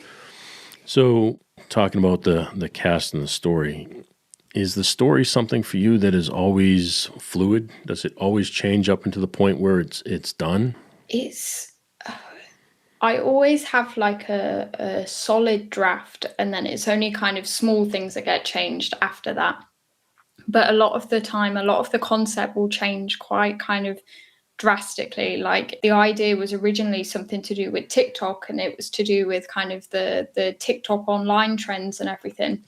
F: So talking about the cast and the story, is the story something for you that is always fluid? Does it always change up into the point where it's done?
D: I always have like a solid draft, and then it's only kind of small things that get changed after that. But a lot of the time, a lot of the concept will change quite kind of drastically. Like the idea was originally something to do with TikTok, and it was to do with kind of the TikTok online trends and everything.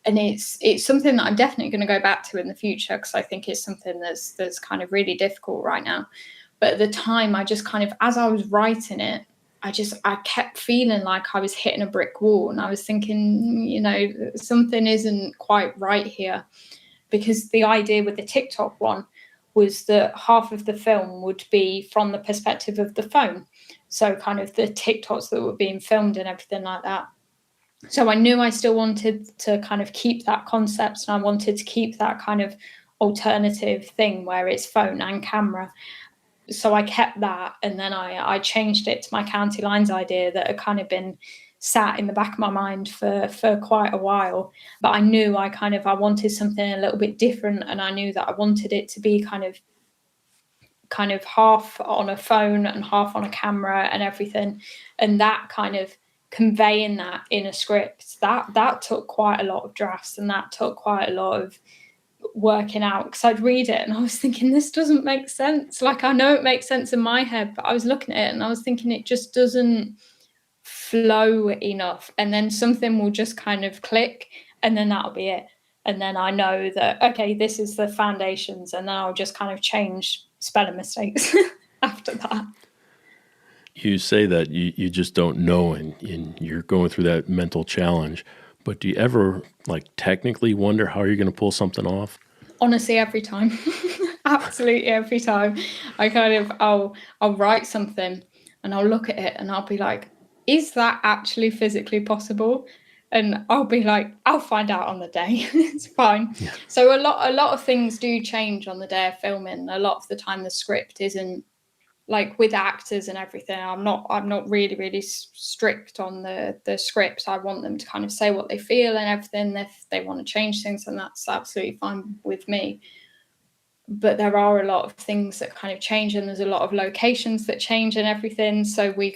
D: And it's something that I'm definitely going to go back to in the future, because I think it's something that's kind of really difficult right now. But at the time, I just kind of, as I was writing it, I kept feeling like I was hitting a brick wall, and I was thinking, something isn't quite right here, because the idea with the TikTok one was that half of the film would be from the perspective of the phone. So kind of the TikToks that were being filmed and everything like that. So I knew I still wanted to kind of keep that concept, and I wanted to keep that kind of alternative thing where it's phone and camera. So I kept that, and then I changed it to my county lines idea that had kind of been sat in the back of my mind for quite a while. But I knew I wanted something a little bit different, and I knew that I wanted it to be kind of half on a phone and half on a camera and everything. And that kind of conveying that in a script, that took quite a lot of drafts, and that took quite a lot of working out, because I'd read it and I was thinking, this doesn't make sense. Like, I know it makes sense in my head, but I was looking at it and I was thinking it just doesn't flow enough. And then something will just kind of click, and then that'll be it. And then I know that, okay, this is the foundations, and then I'll just kind of change spelling mistakes after that.
F: You say that you just don't know, and you're going through that mental challenge. But do you ever technically wonder how you're going to pull something off?
D: Honestly, every time. Absolutely every time. I'll write something and I'll look at it and I'll be like, is that actually physically possible? And I'll be like, I'll find out on the day. It's fine. Yeah. So a lot of things do change on the day of filming. A lot of the time the script isn't, like with actors and everything, I'm not really strict on the script. I want them to kind of say what they feel and everything. If they want to change things, then that's absolutely fine with me. but there are a lot of things that kind of change, and there's a lot of locations that change and everything. So we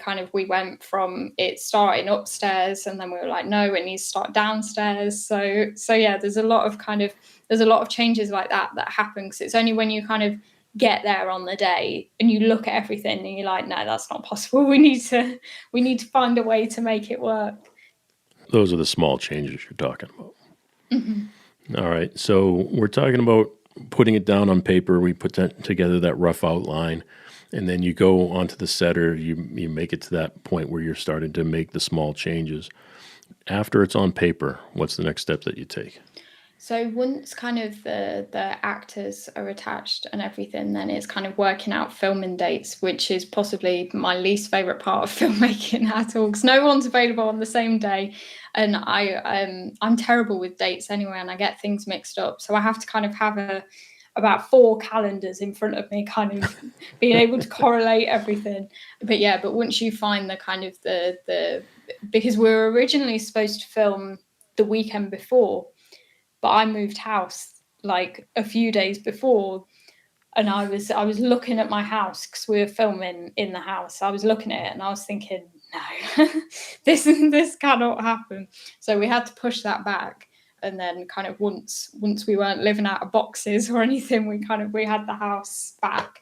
D: went from it starting upstairs, and then we were like, no, it needs to start downstairs. So yeah, there's a lot of changes like that happen, because it's only when you kind of get there on the day and you look at everything and you're like, no, that's not possible. We need to find a way to make it work.
F: Those are the small changes you're talking about.
D: Mm-hmm.
F: All right. So we're talking about putting it down on paper. We put together that rough outline, and then you go onto the set, or you make it to that point where you're starting to make the small changes. After it's on paper, what's the next step that you take?
D: So once kind of the actors are attached and everything, then it's kind of working out filming dates, which is possibly my least favorite part of filmmaking at all, because no one's available on the same day. And I'm terrible with dates anyway, and I get things mixed up. So I have to kind of have about 4 calendars in front of me, kind of being able to correlate everything. But once you find the kind of the because we were originally supposed to film the weekend before, but I moved house like a few days before, and I was looking at my house because we were filming in the house. I was looking at it and I was thinking, no, this cannot happen. So we had to push that back. And then kind of once we weren't living out of boxes or anything, we had the house back.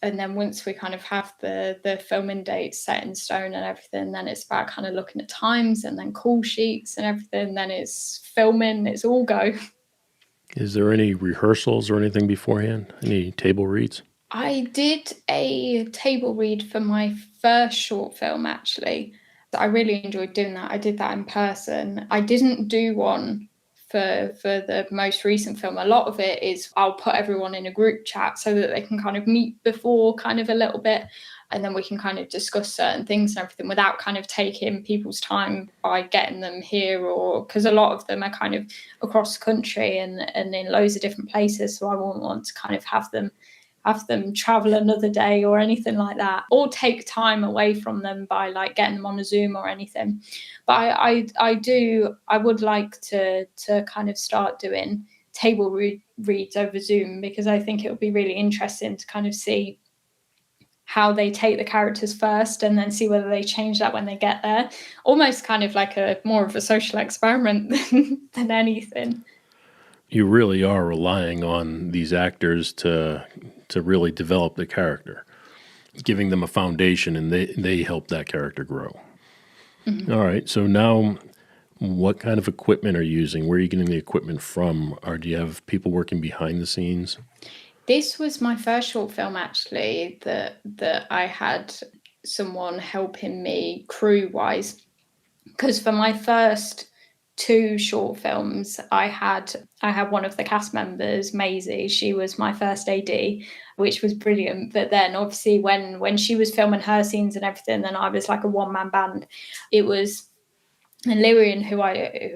D: And then once we kind of have the filming dates set in stone and everything, then it's about kind of looking at times and then call sheets and everything. Then it's filming, it's all go. Is
F: there any rehearsals or anything beforehand? Any table reads?
D: I did a table read for my first short film, actually. I really enjoyed doing that. I did that in person. I didn't do one for the most recent film. A lot of it is I'll put everyone in a group chat so that they can kind of meet before kind of a little bit, and then we can kind of discuss certain things and everything without kind of taking people's time by getting them here, or because a lot of them are kind of across the country and in loads of different places, so I won't want to kind of have them travel another day or anything like that, or take time away from them by like getting them on a Zoom or anything. But I would like to kind of start doing table reads over Zoom, because I think it would be really interesting to kind of see how they take the characters first and then see whether they change that when they get there. Almost kind of like more of a social experiment than anything.
F: You really are relying on these actors to really develop the character, giving them a foundation, and they help that character grow. Mm-hmm. All right. So now, what kind of equipment are you using? Where are you getting the equipment from? Or do you have people working behind the scenes?
D: This was my first short film, actually, that I had someone helping me crew-wise. Because for my first 2 short films, I had one of the cast members, Maisie. She was my first AD, which was brilliant. But then obviously when she was filming her scenes and everything, then I was like a one-man band. It was Lyrian, who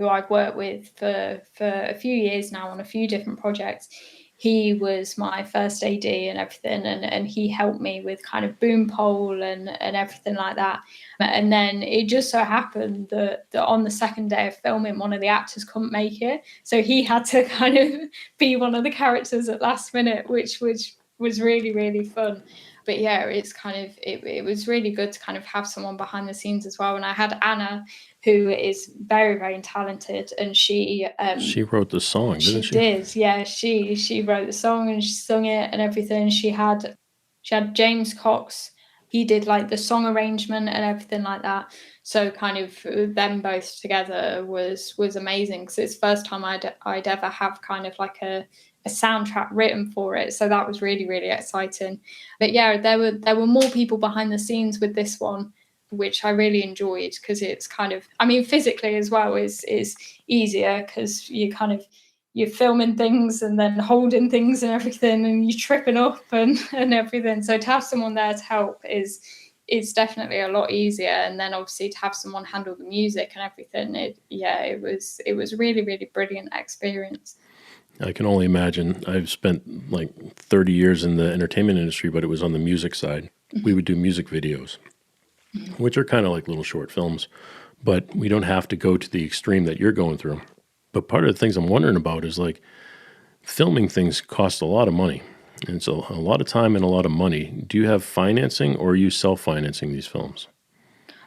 D: I've worked with for a few years now on a few different projects. He was my first AD and everything, and he helped me with kind of boom pole and everything like that. And then it just so happened that on the second day of filming, one of the actors couldn't make it, so he had to kind of be one of the characters at last minute, which was really, really fun. But yeah, it's kind of it was really good to kind of have someone behind the scenes as well. And I had Anna, who is very, very talented, and she
F: wrote the song, didn't she?
D: She did, yeah. She wrote the song and she sung it and everything. She had James Cox. He did like the song arrangement and everything like that. So kind of them both together was amazing, because it's the first time I'd ever have kind of like a soundtrack written for it. So that was really, really exciting. But yeah, there were more people behind the scenes with this one, which I really enjoyed, because it's kind of, I mean, physically as well is easier, because you're filming things and then holding things and everything, and you're tripping up and everything. So to have someone there to help is definitely a lot easier. And then obviously to have someone handle the music and everything, it was really, really brilliant experience.
F: I can only imagine. I've spent like 30 years in the entertainment industry, but it was on the music side. Mm-hmm. We would do music videos, which are kind of like little short films, but we don't have to go to the extreme that you're going through. But part of the things I'm wondering about is like filming things cost a lot of money. And it's a lot of time and a lot of money. Do you have financing, or are you self-financing these films?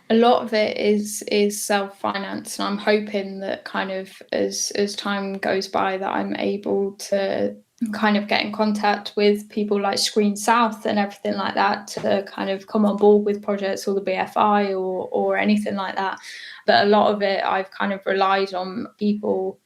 D: A lot of it is self-financed, and I'm hoping that kind of as time goes by that I'm able to kind of get in contact with people like Screen South and everything like that to kind of come on board with projects, or the BFI or anything like that. But a lot of it I've kind of relied on people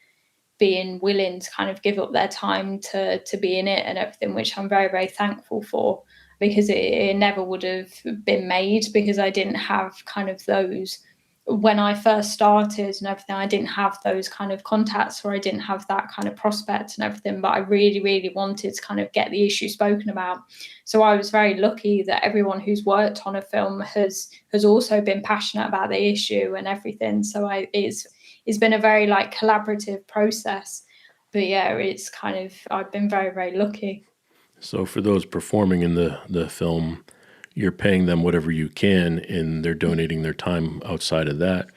D: being willing to kind of give up their time to be in it and everything, which I'm very, very thankful for, because it never would have been made, because I didn't have kind of those, when I first started and everything, I didn't have those kind of contacts, or I didn't have that kind of prospect and everything, but I really, really wanted to kind of get the issue spoken about. So I was very lucky that everyone who's worked on a film has also been passionate about the issue and everything. So it's been a very like collaborative process. But yeah, it's kind of, I've been very, very lucky.
F: So for those performing in the film, you're paying them whatever you can, and they're donating their time outside of that.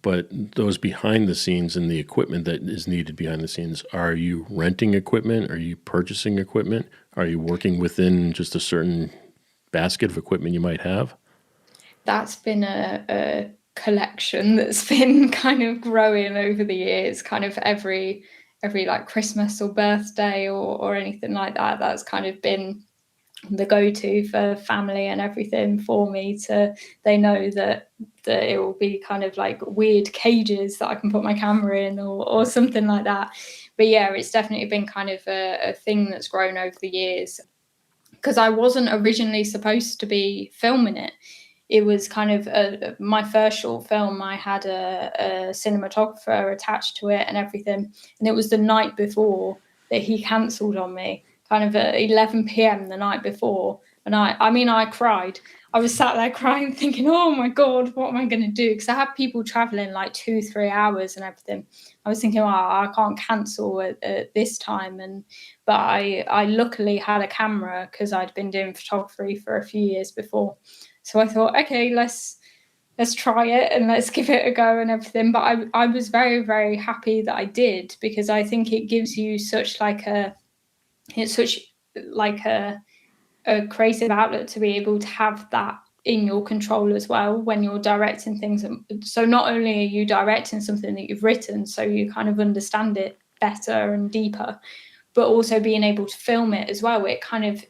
F: But those behind the scenes and the equipment that is needed behind the scenes, are you renting equipment? Are you purchasing equipment? Are you working within just a certain basket of equipment you might have?
D: That's been a collection that's been kind of growing over the years, kind of every like Christmas or birthday or anything like that. That's kind of been the go-to for family and everything for me. They know that it will be kind of like weird cages that I can put my camera in or something like that. But yeah, it's definitely been kind of a thing that's grown over the years, because I wasn't originally supposed to be filming it. It was kind of my first short film. I had a cinematographer attached to it and everything. And it was the night before that he cancelled on me, kind of at 11 p.m. the night before. And I cried. I was sat there crying, thinking, oh my God, what am I going to do? Because I had people traveling like 2-3 hours and everything. I was thinking, oh, I can't cancel at this time. But I luckily had a camera, because I'd been doing photography for a few years before. So I thought, okay, let's try it and let's give it a go and everything. But I was very, very happy that I did, because I think it gives you such like a creative outlet to be able to have that in your control as well when you're directing things. So not only are you directing something that you've written, so you kind of understand it better and deeper, but also being able to film it as well. It kind of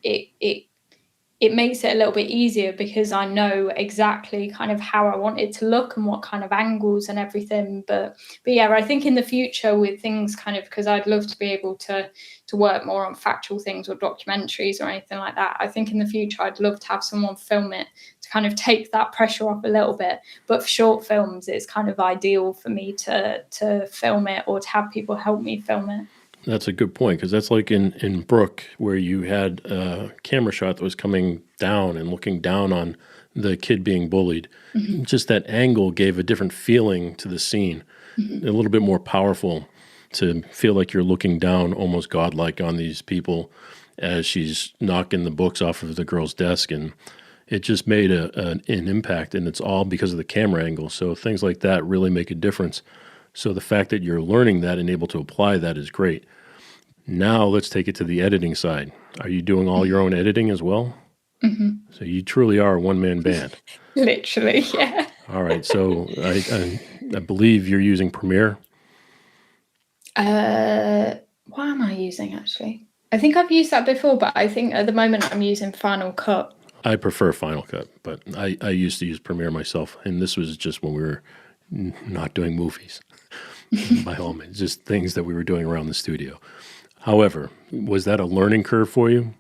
D: it makes it a little bit easier, because I know exactly kind of how I want it to look and what kind of angles and everything. But yeah, I think in the future with things kind of, because I'd love to be able to work more on factual things or documentaries or anything like that. I think in the future I'd love to have someone film it to kind of take that pressure off a little bit. But for short films, it's kind of ideal for me to film it, or to have people help me film it.
F: That's a good point, because that's like in Brooke, where you had a camera shot that was coming down and looking down on the kid being bullied. Mm-hmm. Just that angle gave a different feeling to the scene, mm-hmm. a little bit more powerful, to feel like you're looking down, almost godlike, on these people as she's knocking the books off of the girl's desk. And it just made an impact, and it's all because of the camera angle. So things like that really make a difference. So the fact that you're learning that and able to apply that is great. Now let's take it to the editing side. Are you doing all your own editing as well? Mm-hmm. So you truly are a one-man band.
D: Literally, yeah.
F: All right. So I believe you're using Premiere.
D: What am I using, actually? I think I've used that before, but I think at the moment I'm using Final Cut.
F: I prefer Final Cut, but I used to use Premiere myself, and this was just when we were not doing movies. By all means, just things that we were doing around the studio. However, was that a learning curve for you?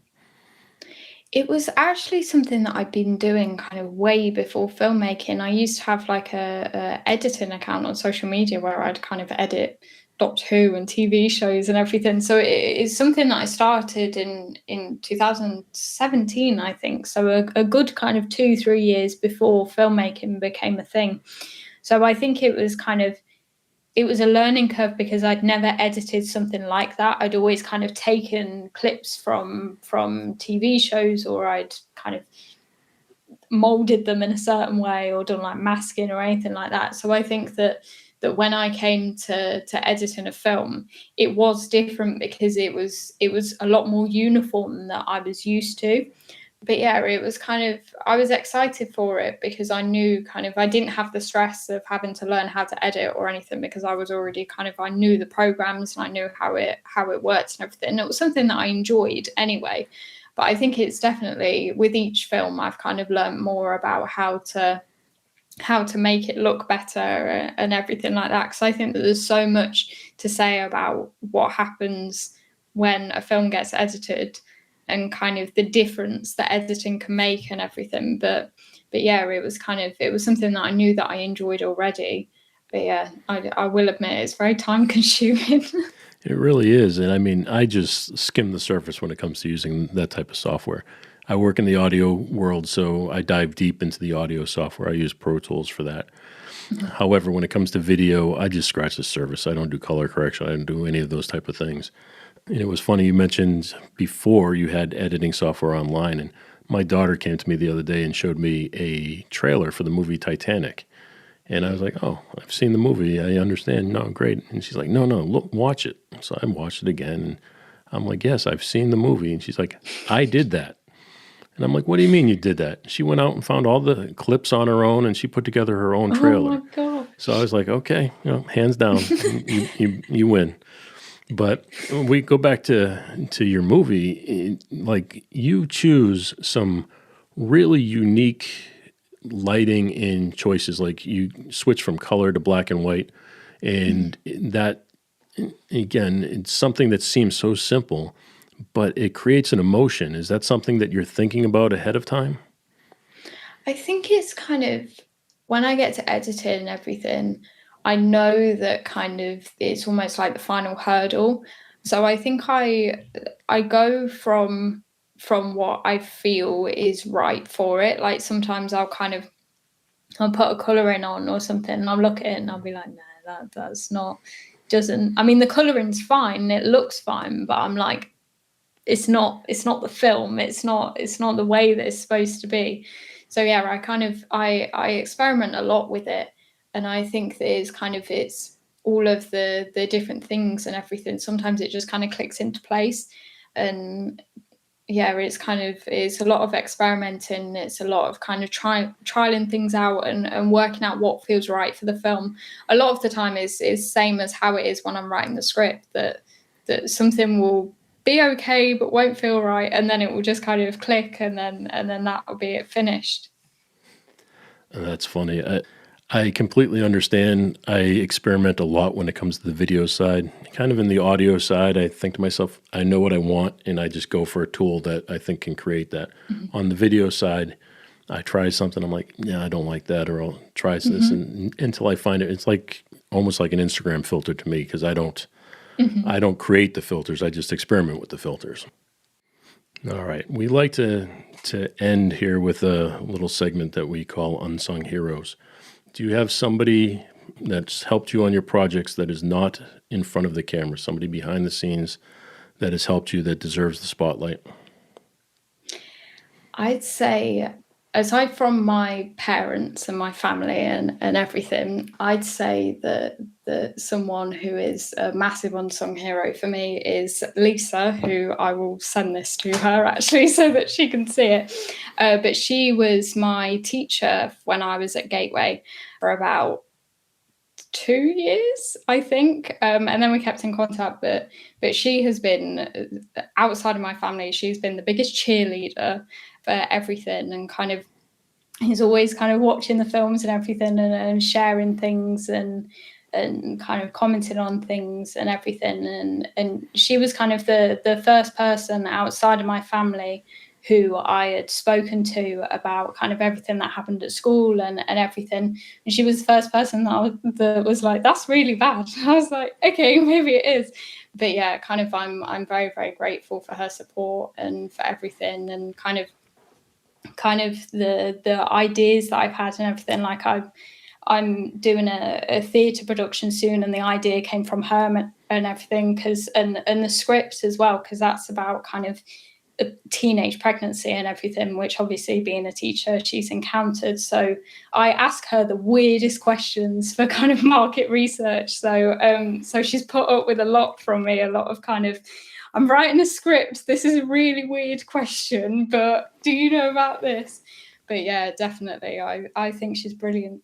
D: It was actually something that I'd been doing kind of way before filmmaking. I used to have like a editing account on social media where I'd kind of edit Doctor Who and TV shows and everything. So it's something that I started in 2017, I think. So a good kind of 2-3 years before filmmaking became a thing. So I think it was a learning curve, because I'd never edited something like that. I'd always kind of taken clips from TV shows, or I'd kind of molded them in a certain way, or done like masking or anything like that. So I think that that when I came to editing a film, it was different because it was a lot more uniform than I was used to. But yeah, it was kind of, I was excited for it because I knew kind of, I didn't have the stress of having to learn how to edit or anything, because I was already kind of, I knew the programs and I knew how it worked and everything. And it was something that I enjoyed anyway. But I think it's definitely, with each film, I've kind of learned more about how to make it look better and everything like that. Because I think that there's so much to say about what happens when a film gets edited and kind of the difference that editing can make and everything. But yeah, it was something that I knew that I enjoyed already. But yeah, I will admit it's very time consuming.
F: It really is. And I mean, I just skim the surface when it comes to using that type of software. I work in the audio world, so I dive deep into the audio software. I use Pro Tools for that. Mm-hmm. However, when it comes to video, I just scratch the surface. I don't do color correction. I don't do any of those type of things. And it was funny, you mentioned before you had editing software online, and my daughter came to me the other day and showed me a trailer for the movie Titanic. And I was like, oh, I've seen the movie. I understand. No, great. And she's like, no, look, watch it. So I watched it again. And I'm like, yes, I've seen the movie. And she's like, I did that. And I'm like, what do you mean you did that? She went out and found all the clips on her own, and she put together her own trailer.
D: Oh, my God.
F: So I was like, okay, hands down, you win. But when we go back to your movie, like you choose some really unique lighting and choices. Like you switch from color to black and white. And that, again, it's something that seems so simple, but it creates an emotion. Is that something that you're thinking about ahead of time?
D: I think it's kind of, when I get to edit it and everything, I know that kind of it's almost like the final hurdle. So I think I go from what I feel is right for it. Like sometimes I'll put a colouring on or something, and I'll look at it and I'll be like, no, that's not, doesn't, I mean, the colouring's fine, it looks fine, but I'm like, it's not the film, it's not the way that it's supposed to be. So yeah, I experiment a lot with it. And I think that it's all of the different things and everything. Sometimes it just kind of clicks into place. And yeah, it's a lot of experimenting. It's a lot of kind of trialing things out and working out what feels right for the film. A lot of the time is same as how it is when I'm writing the script, that something will be okay but won't feel right, and then it will just kind of click, and then that will be it finished.
F: That's funny. I completely understand. I experiment a lot when it comes to the video side. Kind of in the audio side, I think to myself, I know what I want, and I just go for a tool that I think can create that. Mm-hmm. On the video side, I try something, I'm like, yeah, I don't like that, or I'll try this, and until I find it. It's like almost like an Instagram filter to me, because I don't create the filters. I just experiment with the filters. All right. We like to end here with a little segment that we call Unsung Heroes. Do you have somebody that's helped you on your projects that is not in front of the camera, somebody behind the scenes that has helped you that deserves the spotlight?
D: I'd say, aside from my parents and my family and everything, I'd say that someone who is a massive unsung hero for me is Lisa, who I will send this to her actually so that she can see it. But she was my teacher when I was at Gateway for about 2 years, I think. And then we kept in contact, but she has been, outside of my family, she's been the biggest cheerleader for everything, and kind of he's always kind of watching the films and everything, and sharing things and kind of commenting on things and everything. And she was kind of the first person outside of my family who I had spoken to about kind of everything that happened at school and everything. And she was the first person that was like, that's really bad. I was like, okay, maybe it is. But yeah, kind of I'm very, very grateful for her support and for everything, and kind of the ideas that I've had and everything. Like I'm doing a theatre production soon, and the idea came from her and everything, and the script as well, because that's about kind of a teenage pregnancy and everything, which obviously being a teacher, she's encountered. So I ask her the weirdest questions for kind of market research. So she's put up with a lot from me, a lot of kind of, I'm writing a script. This is a really weird question, but do you know about this? But yeah, definitely. I think she's brilliant.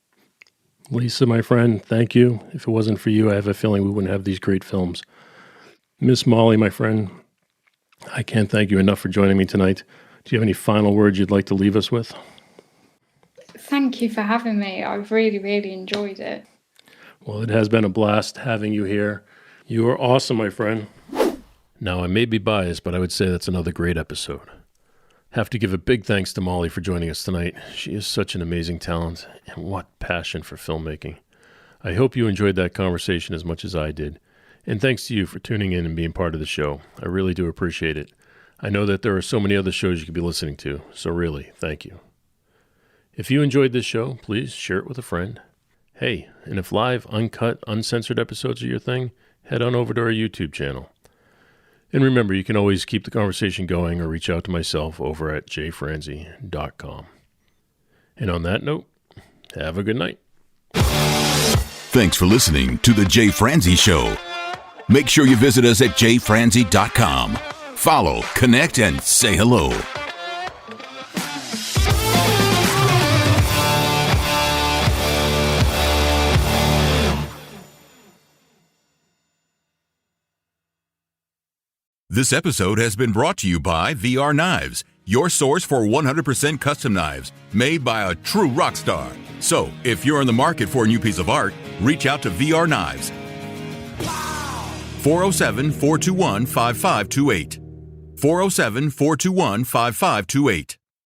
F: Lisa, my friend, thank you. If it wasn't for you, I have a feeling we wouldn't have these great films. Miss Mollie, my friend, I can't thank you enough for joining me tonight. Do you have any final words you'd like to leave us with?
D: Thank you for having me. I've really, really enjoyed it.
F: Well, it has been a blast having you here. You are awesome, my friend. Now, I may be biased, but I would say that's another great episode. Have to give a big thanks to Mollie for joining us tonight. She is such an amazing talent, and what passion for filmmaking. I hope you enjoyed that conversation as much as I did. And thanks to you for tuning in and being part of the show. I really do appreciate it. I know that there are so many other shows you could be listening to, so really, thank you. If you enjoyed this show, please share it with a friend. Hey, and if live, uncut, uncensored episodes are your thing, head on over to our YouTube channel. And remember, you can always keep the conversation going or reach out to myself over at jayfranze.com. And on that note, have a good night.
E: Thanks for listening to The Jay Franze Show. Make sure you visit us at jayfranze.com. Follow, connect, and say hello. This episode has been brought to you by VR Knives, your source for 100% custom knives made by a true rock star. So, if you're in the market for a new piece of art, reach out to VR Knives. 407-421-5528. 407-421-5528.